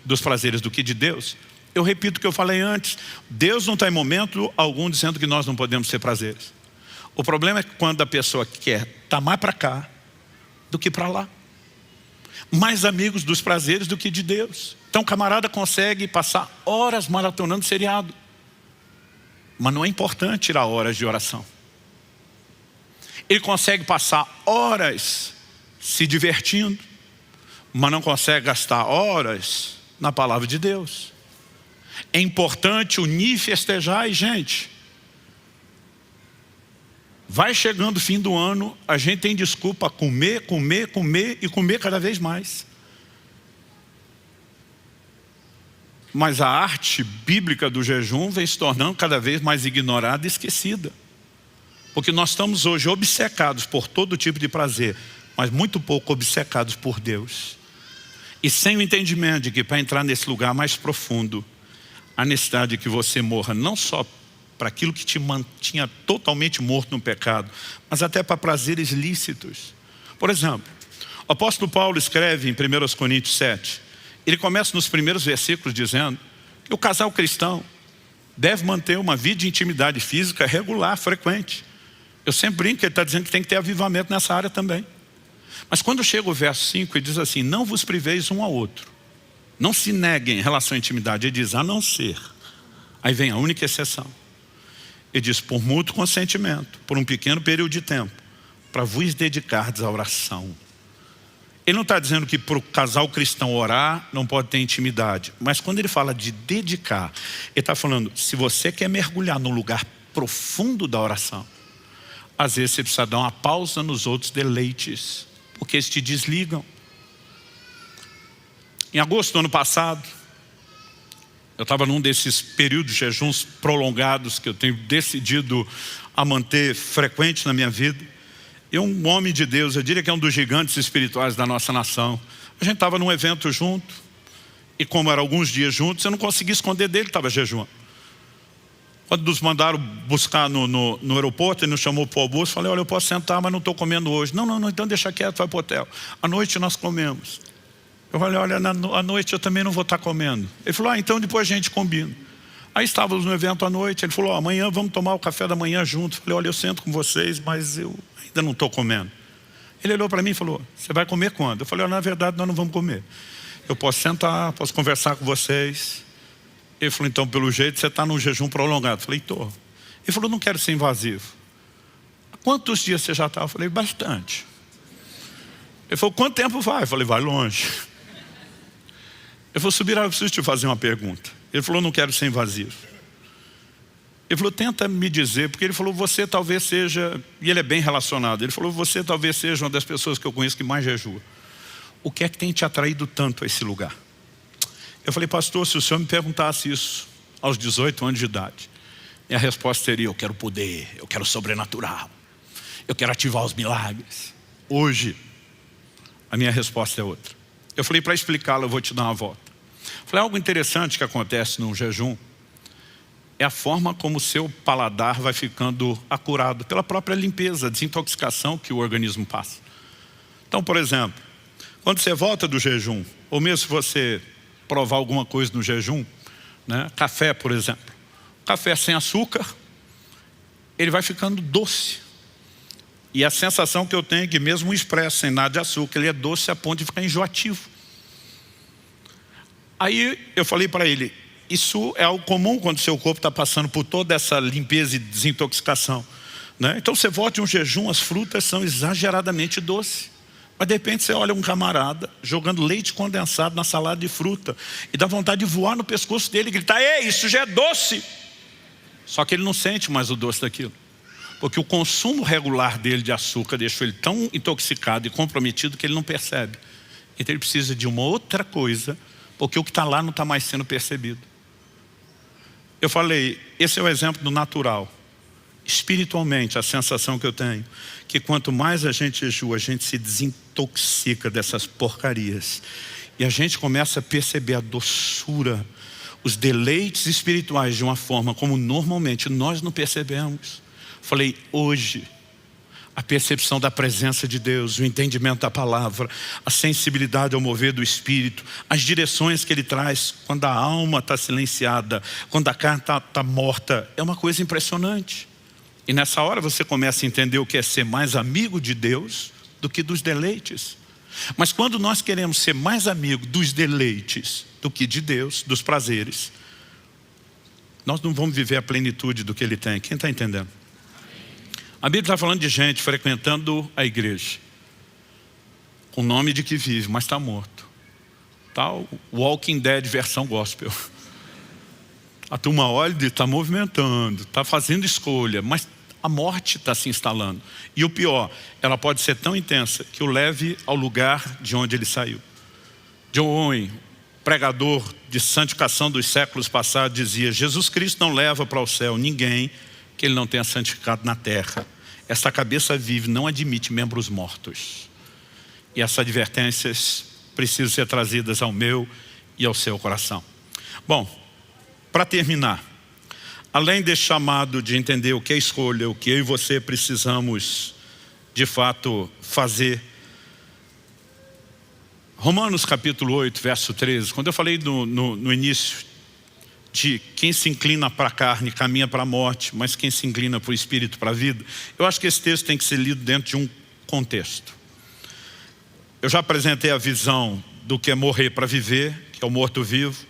dos prazeres do que de Deus, eu repito o que eu falei antes, Deus não está em momento algum dizendo que nós não podemos ter prazeres. O problema é que quando a pessoa quer estar mais para cá do que para lá. Mais amigos dos prazeres do que de Deus. Então o camarada consegue passar horas maratonando seriado. mas não é importante tirar horas de oração. Ele consegue passar horas se divertindo, mas não consegue gastar horas na palavra de Deus. É importante unir e festejar, e gente, vai chegando o fim do ano, a gente tem desculpa a comer, comer, comer e comer cada vez mais. Mas a arte bíblica do jejum vem se tornando cada vez mais ignorada e esquecida. Porque nós estamos hoje obcecados por todo tipo de prazer, mas muito pouco obcecados por Deus. E sem o entendimento de que para entrar nesse lugar mais profundo, a necessidade de que você morra não só para aquilo que te mantinha totalmente morto no pecado, mas até para prazeres lícitos. Por exemplo, o apóstolo Paulo escreve em 1 Coríntios 7, ele começa nos primeiros versículos dizendo que o casal cristão deve manter uma vida de intimidade física regular, frequente. Eu sempre brinco que ele está dizendo que tem que ter avivamento nessa área também. Mas quando chega o verso 5, ele diz assim, não vos priveis um ao outro. Não se neguem em relação à intimidade. Ele diz, a não ser. Aí vem a única exceção. Ele diz, por mútuo consentimento, por um pequeno período de tempo, para vos dedicardes à oração. Ele não está dizendo que para o casal cristão orar não pode ter intimidade. Mas quando ele fala de dedicar, ele está falando, se você quer mergulhar no lugar profundo da oração, às vezes você precisa dar uma pausa nos outros deleites, porque eles te desligam. Em agosto do ano passado, eu estava num desses períodos de jejuns prolongados que eu tenho decidido a manter frequente na minha vida. E um homem de Deus, eu diria que é um dos gigantes espirituais da nossa nação. A gente estava num evento junto, e como eram alguns dias juntos, eu não conseguia esconder dele, estava jejuando. Quando nos mandaram buscar no aeroporto, ele nos chamou para o almoço, falei, olha, eu posso sentar, mas não estou comendo hoje. Não, então deixa quieto, vai para o hotel. À noite nós comemos. Eu falei, olha, à noite eu também não vou estar comendo. Ele falou, então depois a gente combina. Aí estávamos no evento à noite, ele falou, amanhã vamos tomar o café da manhã junto. Eu falei, olha, eu sento com vocês, mas eu ainda não estou comendo. Ele olhou para mim e falou, você vai comer quando? Eu falei, olha, na verdade nós não vamos comer. Eu posso sentar, posso conversar com vocês. Ele falou, então pelo jeito você está num jejum prolongado. Eu falei, estou. Ele falou, não quero ser invasivo. Quantos dias você já está? Eu falei, bastante. Ele falou, quanto tempo vai? Eu falei, vai longe. Ele falou, Subirá, eu preciso te fazer uma pergunta. Ele falou, não quero ser invasivo. Ele falou, tenta me dizer, porque ele falou, você talvez seja, e ele é bem relacionado, ele falou, você talvez seja uma das pessoas que eu conheço que mais jejua. O que é que tem te atraído tanto a esse lugar? Eu falei, pastor, se o senhor me perguntasse isso aos 18 anos de idade, minha resposta seria, eu quero poder, eu quero sobrenatural, eu quero ativar os milagres. Hoje, a minha resposta é outra. Eu falei, para explicá-lo, eu vou te dar uma volta. Eu falei, algo interessante que acontece num jejum é a forma como o seu paladar vai ficando acurado pela própria limpeza, desintoxicação que o organismo passa. Então, por exemplo, quando você volta do jejum, ou mesmo se você provar alguma coisa no jejum, né? Café, por exemplo. Café sem açúcar, ele vai ficando doce. E a sensação que eu tenho é que mesmo o expresso sem nada de açúcar, ele é doce a ponto de ficar enjoativo. Aí eu falei para ele, isso é algo comum quando o seu corpo está passando por toda essa limpeza e desintoxicação, né? Então você volta em um jejum, as frutas são exageradamente doces. Mas de repente você olha um camarada jogando leite condensado na salada de fruta e dá vontade de voar no pescoço dele e gritar, ei, isso já é doce. Só que ele não sente mais o doce daquilo. Porque o consumo regular dele de açúcar deixou ele tão intoxicado e comprometido que ele não percebe. Então ele precisa de uma outra coisa, porque o que está lá não está mais sendo percebido. Eu falei, esse é o exemplo do natural. Espiritualmente, a sensação que eu tenho, que quanto mais a gente jejua, a gente se desintoxica dessas porcarias. E a gente começa a perceber a doçura, os deleites espirituais de uma forma como normalmente nós não percebemos. Falei, hoje, a percepção da presença de Deus, o entendimento da palavra, a sensibilidade ao mover do Espírito, as direções que Ele traz quando a alma está silenciada, quando a carne está morta, é uma coisa impressionante. E nessa hora você começa a entender o que é ser mais amigo de Deus do que dos deleites. Mas quando nós queremos ser mais amigo dos deleites do que de Deus, dos prazeres, nós não vamos viver a plenitude do que Ele tem. Quem está entendendo? A Bíblia está falando de gente frequentando a igreja, com o nome de que vive, mas está morto. Tá o Walking Dead versão gospel. A turma olha e está movimentando, está fazendo escolha, mas a morte está se instalando. E o pior, ela pode ser tão intensa que o leve ao lugar de onde ele saiu. John Owen, pregador de santificação dos séculos passados, dizia: Jesus Cristo não leva para o céu ninguém que Ele não tenha santificado na terra. Essa cabeça vive não admite membros mortos. E essas advertências precisam ser trazidas ao meu e ao seu coração. Bom, para terminar, além desse chamado de entender o que é escolha, o que eu e você precisamos de fato fazer, Romanos capítulo 8, verso 13, quando eu falei no início de quem se inclina para a carne caminha para a morte, mas quem se inclina para o Espírito para a vida, eu acho que esse texto tem que ser lido dentro de um contexto. Eu já apresentei a visão do que é morrer para viver, que é o morto-vivo,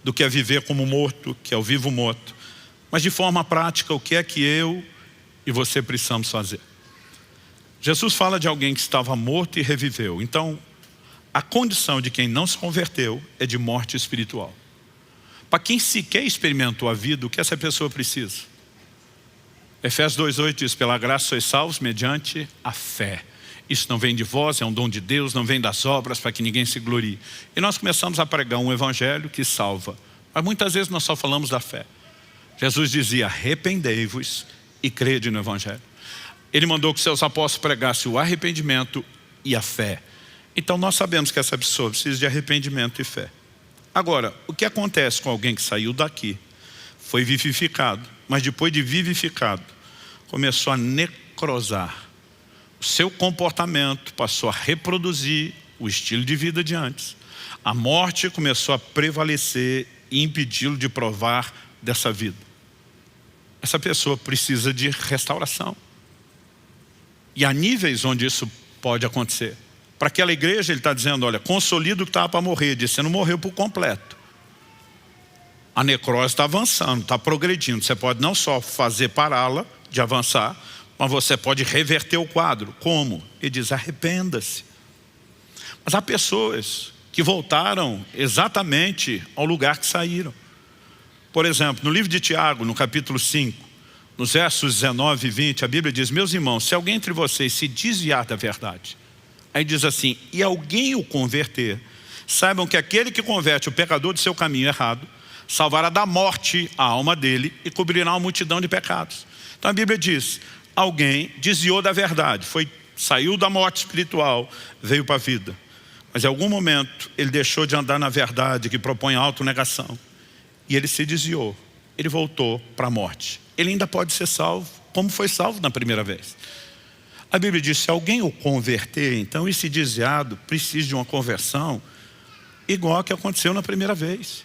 do que é viver como morto, que é o vivo-morto. Mas de forma prática, o que é que eu e você precisamos fazer? Jesus fala de alguém que estava morto e reviveu. Então, a condição de quem não se converteu é de morte espiritual. Para quem sequer experimentou a vida, o que essa pessoa precisa? Efésios 2,8 diz: pela graça sois salvos mediante a fé. Isso não vem de vós, é um dom de Deus, não vem das obras para que ninguém se glorie. E nós começamos a pregar um evangelho que salva. Mas muitas vezes nós só falamos da fé. Jesus dizia: arrependei-vos e crede no evangelho. Ele mandou que seus apóstolos pregassem o arrependimento e a fé. Então nós sabemos que essa pessoa precisa de arrependimento e fé. Agora, o que acontece com alguém que saiu daqui, foi vivificado, mas depois de vivificado, começou a necrosar. O seu comportamento passou a reproduzir o estilo de vida de antes. A morte começou a prevalecer e impedi-lo de provar dessa vida. Essa pessoa precisa de restauração. E há níveis onde isso pode acontecer. Para aquela igreja ele está dizendo: olha, consolida o que estava para morrer. Ele disse: você não morreu por completo. A necrose está avançando, está progredindo. Você pode não só fazer pará-la de avançar, mas você pode reverter o quadro. Como? Ele diz: arrependa-se. Mas há pessoas que voltaram exatamente ao lugar que saíram. Por exemplo, no livro de Tiago, no capítulo 5, nos versos 19 e 20, a Bíblia diz: meus irmãos, se alguém entre vocês se desviar da verdade, aí diz assim, e alguém o converter, saibam que aquele que converte o pecador do seu caminho errado, salvará da morte a alma dele e cobrirá uma multidão de pecados. Então a Bíblia diz: alguém desviou da verdade, saiu da morte espiritual, veio para a vida. Mas em algum momento ele deixou de andar na verdade, que propõe autonegação. E ele se desviou, ele voltou para a morte. Ele ainda pode ser salvo, como foi salvo na primeira vez. A Bíblia diz: se alguém o converter, então esse desviado precisa de uma conversão igual a que aconteceu na primeira vez.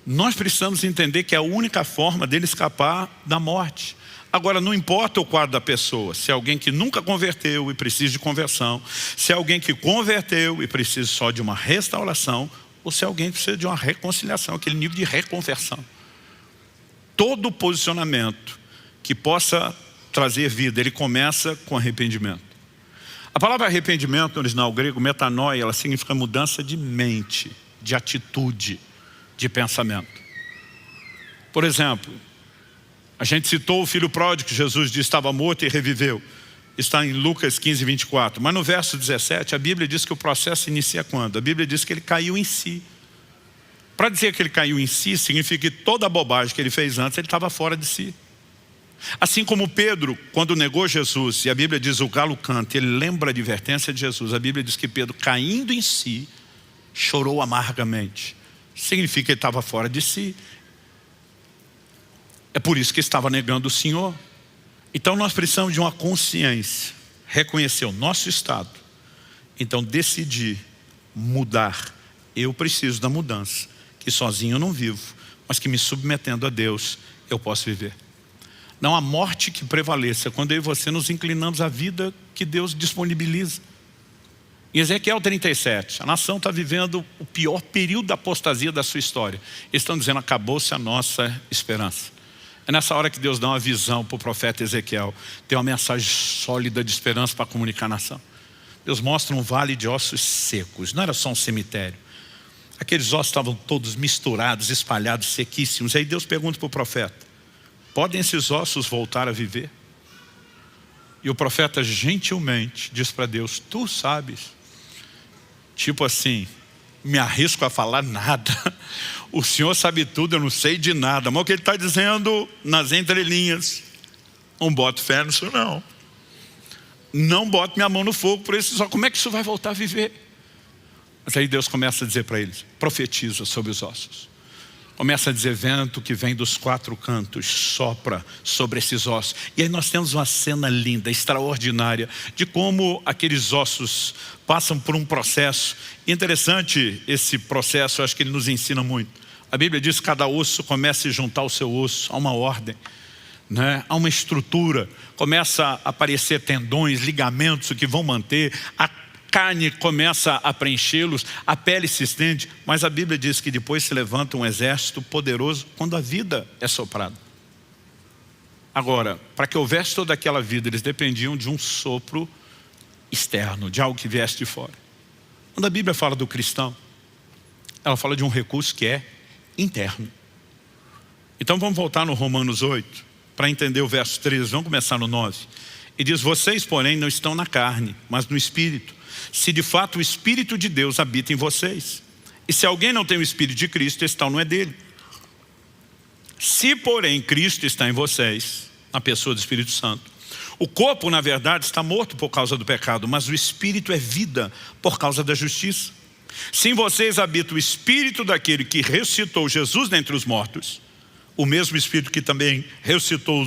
Nós precisamos entender que é a única forma dele escapar da morte. Agora, não importa o quadro da pessoa, se é alguém que nunca converteu e precisa de conversão, se é alguém que converteu e precisa só de uma restauração, ou se é alguém que precisa de uma reconciliação, aquele nível de reconversão. Todo posicionamento que possa trazer vida, ele começa com arrependimento. A palavra arrependimento, no original grego, metanoia, ela significa mudança de mente, de atitude, de pensamento. Por exemplo, a gente citou o filho pródigo que Jesus disse estava morto e reviveu. Está em Lucas 15, 24. Mas no verso 17, a Bíblia diz que o processo inicia quando? A Bíblia diz que ele caiu em si. Para dizer que ele caiu em si, significa que toda a bobagem que ele fez antes, ele estava fora de si. Assim como Pedro, quando negou Jesus, e a Bíblia diz o galo canta, ele lembra a advertência de Jesus. A Bíblia diz que Pedro, caindo em si, chorou amargamente. Significa que ele estava fora de si. É por isso que estava negando o Senhor. Então nós precisamos de uma consciência, reconhecer o nosso estado, então decidir mudar. Eu preciso da mudança, que sozinho eu não vivo, mas que me submetendo a Deus eu posso viver. Não há morte que prevaleça quando eu e você nos inclinamos à vida que Deus disponibiliza. Em Ezequiel 37, a nação está vivendo o pior período da apostasia da sua história. Eles estão dizendo, acabou-se a nossa esperança. É nessa hora que Deus dá uma visão para o profeta Ezequiel. Tem uma mensagem sólida de esperança para comunicar à nação. Deus mostra um vale de ossos secos. Não era só um cemitério. Aqueles ossos estavam todos misturados, espalhados, sequíssimos. Aí Deus pergunta para o profeta, podem esses ossos voltar a viver? E o profeta gentilmente diz para Deus, tu sabes. Tipo assim, me arrisco a falar nada. O Senhor sabe tudo, eu não sei de nada. Mas o que ele está dizendo nas entrelinhas, não boto fé nisso não. Não boto minha mão no fogo por esses ossos. Como é que isso vai voltar a viver? Mas aí Deus começa a dizer para eles, profetiza sobre os ossos. Começa a dizer, vento que vem dos 4 cantos, sopra sobre esses ossos. E aí nós temos uma cena linda, extraordinária, de como aqueles ossos passam por um processo. Interessante esse processo, eu acho que ele nos ensina muito. A Bíblia diz que cada osso começa a juntar o seu osso, há uma ordem, né? Há uma estrutura, começa a aparecer tendões, ligamentos que vão manter, a carne começa a preenchê-los, a pele se estende, mas a Bíblia diz que depois se levanta um exército poderoso quando a vida é soprada. Agora, para que houvesse toda aquela vida, eles dependiam de um sopro externo, de algo que viesse de fora. Quando a Bíblia fala do cristão, ela fala de um recurso que é interno. Então vamos voltar no Romanos 8, para entender o verso 13, vamos começar no 9. E diz, vocês porém não estão na carne, mas no Espírito, se de fato o Espírito de Deus habita em vocês. E se alguém não tem o Espírito de Cristo, esse tal não é dele. Se porém Cristo está em vocês, na pessoa do Espírito Santo, o corpo na verdade está morto por causa do pecado, mas o Espírito é vida por causa da justiça. Se em vocês habita o Espírito daquele que ressuscitou Jesus dentre os mortos, o mesmo Espírito que também ressuscitou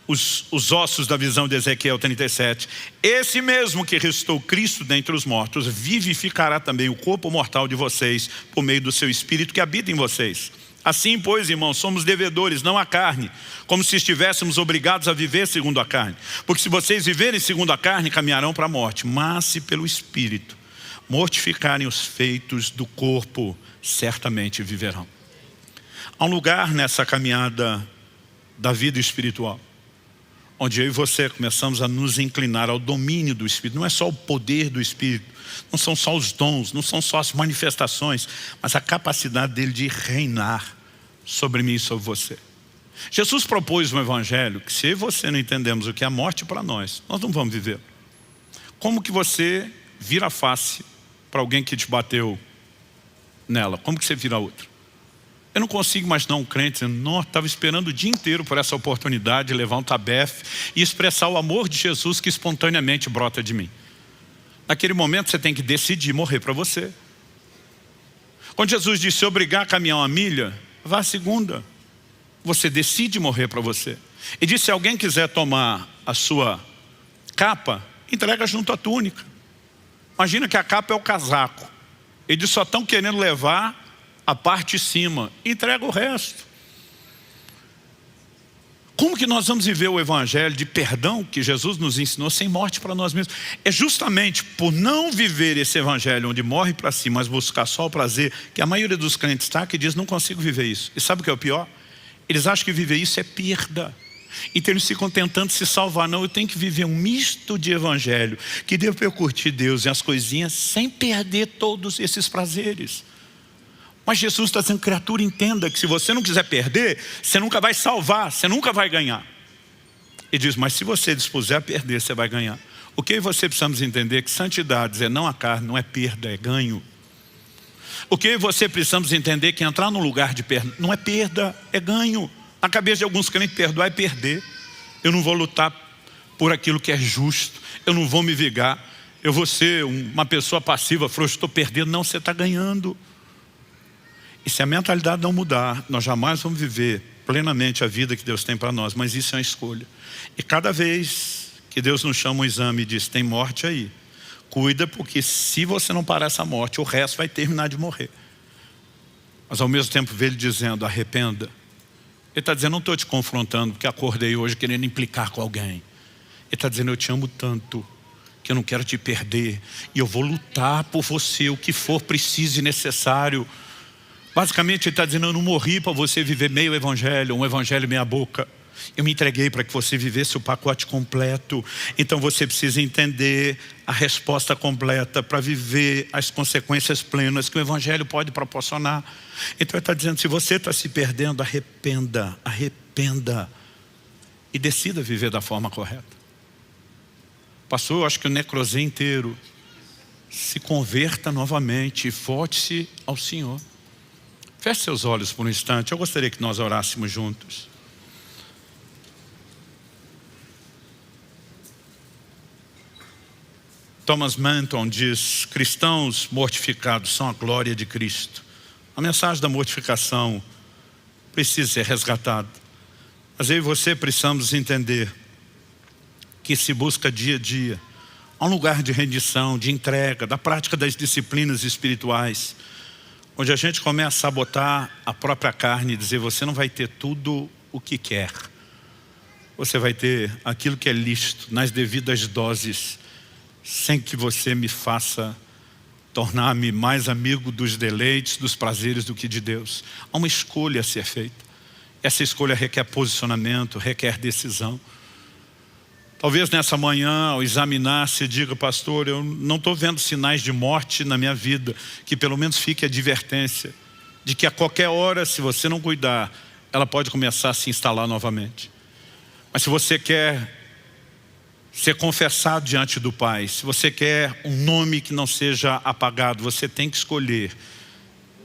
os ossos da visão de Ezequiel 37, esse mesmo que ressuscitou Cristo dentre os mortos, vivificará também o corpo mortal de vocês, por meio do seu Espírito que habita em vocês. Assim, pois, irmãos, somos devedores, não à carne, como se estivéssemos obrigados a viver segundo a carne. Porque se vocês viverem segundo a carne, caminharão para a morte. Mas se pelo Espírito mortificarem os feitos do corpo, certamente viverão. Há um lugar nessa caminhada da vida espiritual, onde eu e você começamos a nos inclinar ao domínio do Espírito. Não é só o poder do Espírito, não são só os dons, não são só as manifestações, mas a capacidade dele de reinar sobre mim e sobre você. Jesus propôs um evangelho que, se eu e você não entendemos o que é a morte para nós não vamos viver. Como que você vira a face para alguém que te bateu nela? Como que você vira a outra? Eu não consigo imaginar um crente dizendo, não, estava esperando o dia inteiro por essa oportunidade de levar um tabefe e expressar o amor de Jesus que espontaneamente brota de mim. Naquele momento você tem que decidir morrer para você. Quando Jesus disse, se obrigar a caminhar 1 milha, vá a 2ª. Você decide morrer para você. E disse, se alguém quiser tomar a sua capa, entrega junto à túnica. Imagina que a capa é o casaco. Ele disse, só estão querendo levar a parte de cima, entrega o resto. Como que nós vamos viver o evangelho de perdão que Jesus nos ensinou sem morte para nós mesmos? É justamente por não viver esse evangelho onde morre para si, mas buscar só o prazer, que a maioria dos crentes está que diz, não consigo viver isso. E sabe o que é o pior? Eles acham que viver isso é perda. Então eles ficam tentando se salvar. Não, eu tenho que viver um misto de evangelho, que deu para eu curtir Deus e as coisinhas sem perder todos esses prazeres. Mas Jesus está dizendo, criatura, entenda que se você não quiser perder, você nunca vai salvar, você nunca vai ganhar. E diz, mas se você dispuser a perder, você vai ganhar. O que você precisamos entender? Que santidade é não a carne, não é perda, é ganho. O que você precisamos entender? Que entrar num lugar de perda não é perda, é ganho. Na cabeça de alguns crentes, perdoar é perder. Eu não vou lutar por aquilo que é justo, eu não vou me vingar, eu vou ser uma pessoa passiva, frouxa, estou perdendo. Não, você está ganhando. E se a mentalidade não mudar, nós jamais vamos viver plenamente a vida que Deus tem para nós. Mas isso é uma escolha. E cada vez que Deus nos chama um exame e diz, tem morte aí, cuida, porque se você não parar essa morte, o resto vai terminar de morrer. Mas ao mesmo tempo vê ele dizendo, arrependa. Ele está dizendo, não estou te confrontando porque acordei hoje querendo implicar com alguém. Ele está dizendo, eu te amo tanto que eu não quero te perder. E eu vou lutar por você, o que for preciso e necessário. Basicamente ele está dizendo, eu não morri para você viver meio evangelho, um evangelho meia boca. Eu me entreguei para que você vivesse o pacote completo. Então você precisa entender a resposta completa para viver as consequências plenas que o evangelho pode proporcionar. Então ele está dizendo, se você está se perdendo, arrependa e decida viver da forma correta. Pastor, eu acho que o necrosé inteiro, se converta novamente e volte-se ao Senhor. Feche seus olhos por um instante, eu gostaria que nós orássemos juntos. Thomas Manton diz, cristãos mortificados são a glória de Cristo. A mensagem da mortificação precisa ser resgatada. Mas eu e você precisamos entender que se busca dia a dia um lugar de rendição, de entrega, da prática das disciplinas espirituais, onde a gente começa a sabotar a própria carne e dizer, você não vai ter tudo o que quer. Você vai ter aquilo que é lícito, nas devidas doses, sem que você me faça tornar-me mais amigo dos deleites, dos prazeres do que de Deus. Há uma escolha a ser feita. Essa escolha requer posicionamento, requer decisão. Talvez nessa manhã, ao examinar, se diga, pastor, eu não estou vendo sinais de morte na minha vida, que pelo menos fique a advertência de que a qualquer hora, se você não cuidar, ela pode começar a se instalar novamente. Mas se você quer ser confessado diante do Pai, se você quer um nome que não seja apagado, você tem que escolher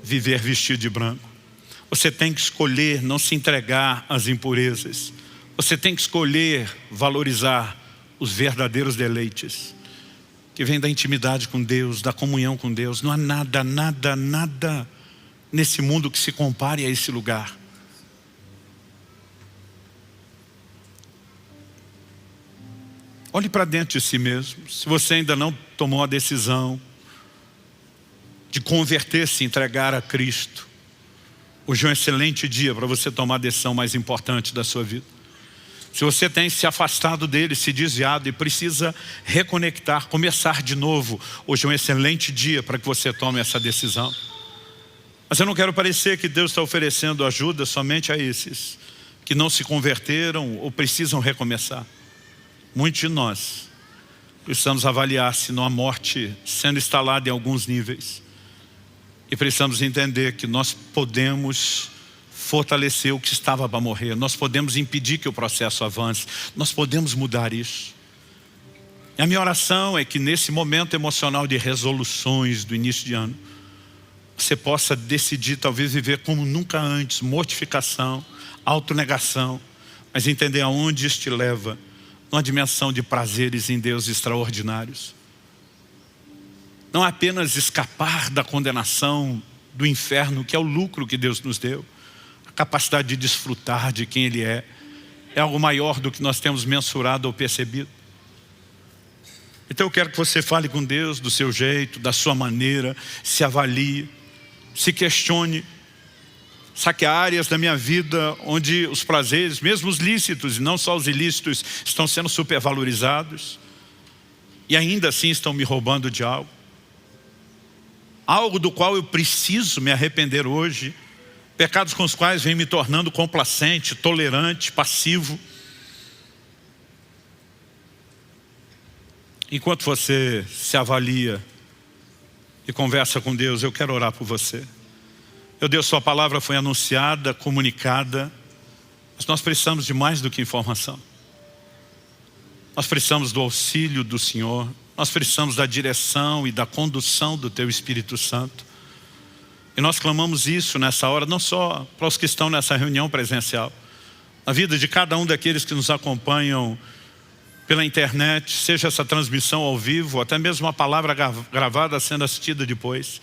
viver vestido de branco. Você tem que escolher não se entregar às impurezas. Você tem que escolher valorizar os verdadeiros deleites que vêm da intimidade com Deus, da comunhão com Deus. Não há nada nesse mundo que se compare a esse lugar. Olhe para dentro de si mesmo. Se você ainda não tomou a decisão de converter-se, entregar a Cristo, hoje é um excelente dia para você tomar a decisão mais importante da sua vida. Se você tem se afastado dele, se desviado e precisa reconectar, começar de novo, hoje é um excelente dia para que você tome essa decisão. Mas eu não quero parecer que Deus está oferecendo ajuda somente a esses que não se converteram ou precisam recomeçar. Muitos de nós precisamos avaliar se não há morte sendo instalada em alguns níveis. E precisamos entender que nós podemos fortalecer o que estava para morrer. Nós podemos impedir que o processo avance. Nós podemos mudar isso. E a minha oração é que nesse momento emocional de resoluções do início de ano, você possa decidir talvez viver como nunca antes, mortificação, autonegação, mas entender aonde isso te leva, numa dimensão de prazeres em Deus extraordinários. Não apenas escapar da condenação do inferno, que é o lucro que Deus nos deu, a capacidade de desfrutar de quem Ele é algo maior do que nós temos mensurado ou percebido. Então eu quero que você fale com Deus do seu jeito, da sua maneira, se avalie, se questione. Sabe que há áreas da minha vida onde os prazeres, mesmo os lícitos e não só os ilícitos, estão sendo supervalorizados e ainda assim estão me roubando de algo. Algo do qual eu preciso me arrepender hoje. Pecados com os quais vem me tornando complacente, tolerante, passivo. Enquanto você se avalia e conversa com Deus, eu quero orar por você. Meu Deus, sua palavra foi anunciada, comunicada, mas nós precisamos de mais do que informação. Nós precisamos do auxílio do Senhor, nós precisamos da direção e da condução do Teu Espírito Santo. E nós clamamos isso nessa hora, não só para os que estão nessa reunião presencial, na vida de cada um daqueles que nos acompanham pela internet, seja essa transmissão ao vivo, até mesmo uma palavra gravada sendo assistida depois.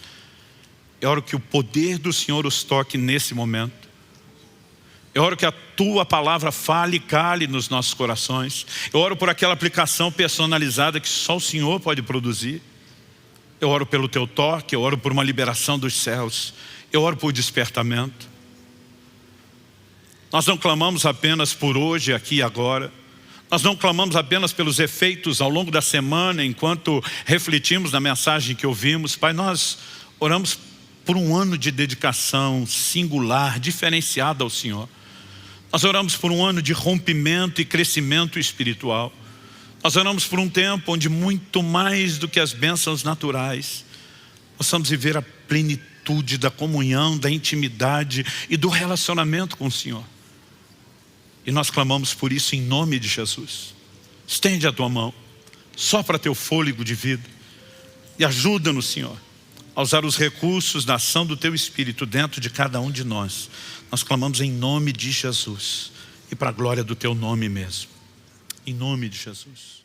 Eu oro que o poder do Senhor os toque nesse momento. Eu oro que a Tua palavra fale e cale nos nossos corações. Eu oro por aquela aplicação personalizada que só o Senhor pode produzir. Eu oro pelo Teu toque, eu oro por uma liberação dos céus. Eu oro por despertamento. Nós não clamamos apenas por hoje, aqui e agora. Nós não clamamos apenas pelos efeitos ao longo da semana, enquanto refletimos na mensagem que ouvimos. Pai, nós oramos por um ano de dedicação singular, diferenciada ao Senhor. Nós oramos por um ano de rompimento e crescimento espiritual. Nós oramos por um tempo onde muito mais do que as bênçãos naturais, possamos viver a plenitude da comunhão, da intimidade e do relacionamento com o Senhor. E nós clamamos por isso em nome de Jesus. Estende a tua mão, sopra teu fôlego de vida e ajuda-nos, Senhor, a usar os recursos da ação do teu Espírito dentro de cada um de nós. Nós clamamos em nome de Jesus e para a glória do teu nome mesmo. Em nome de Jesus.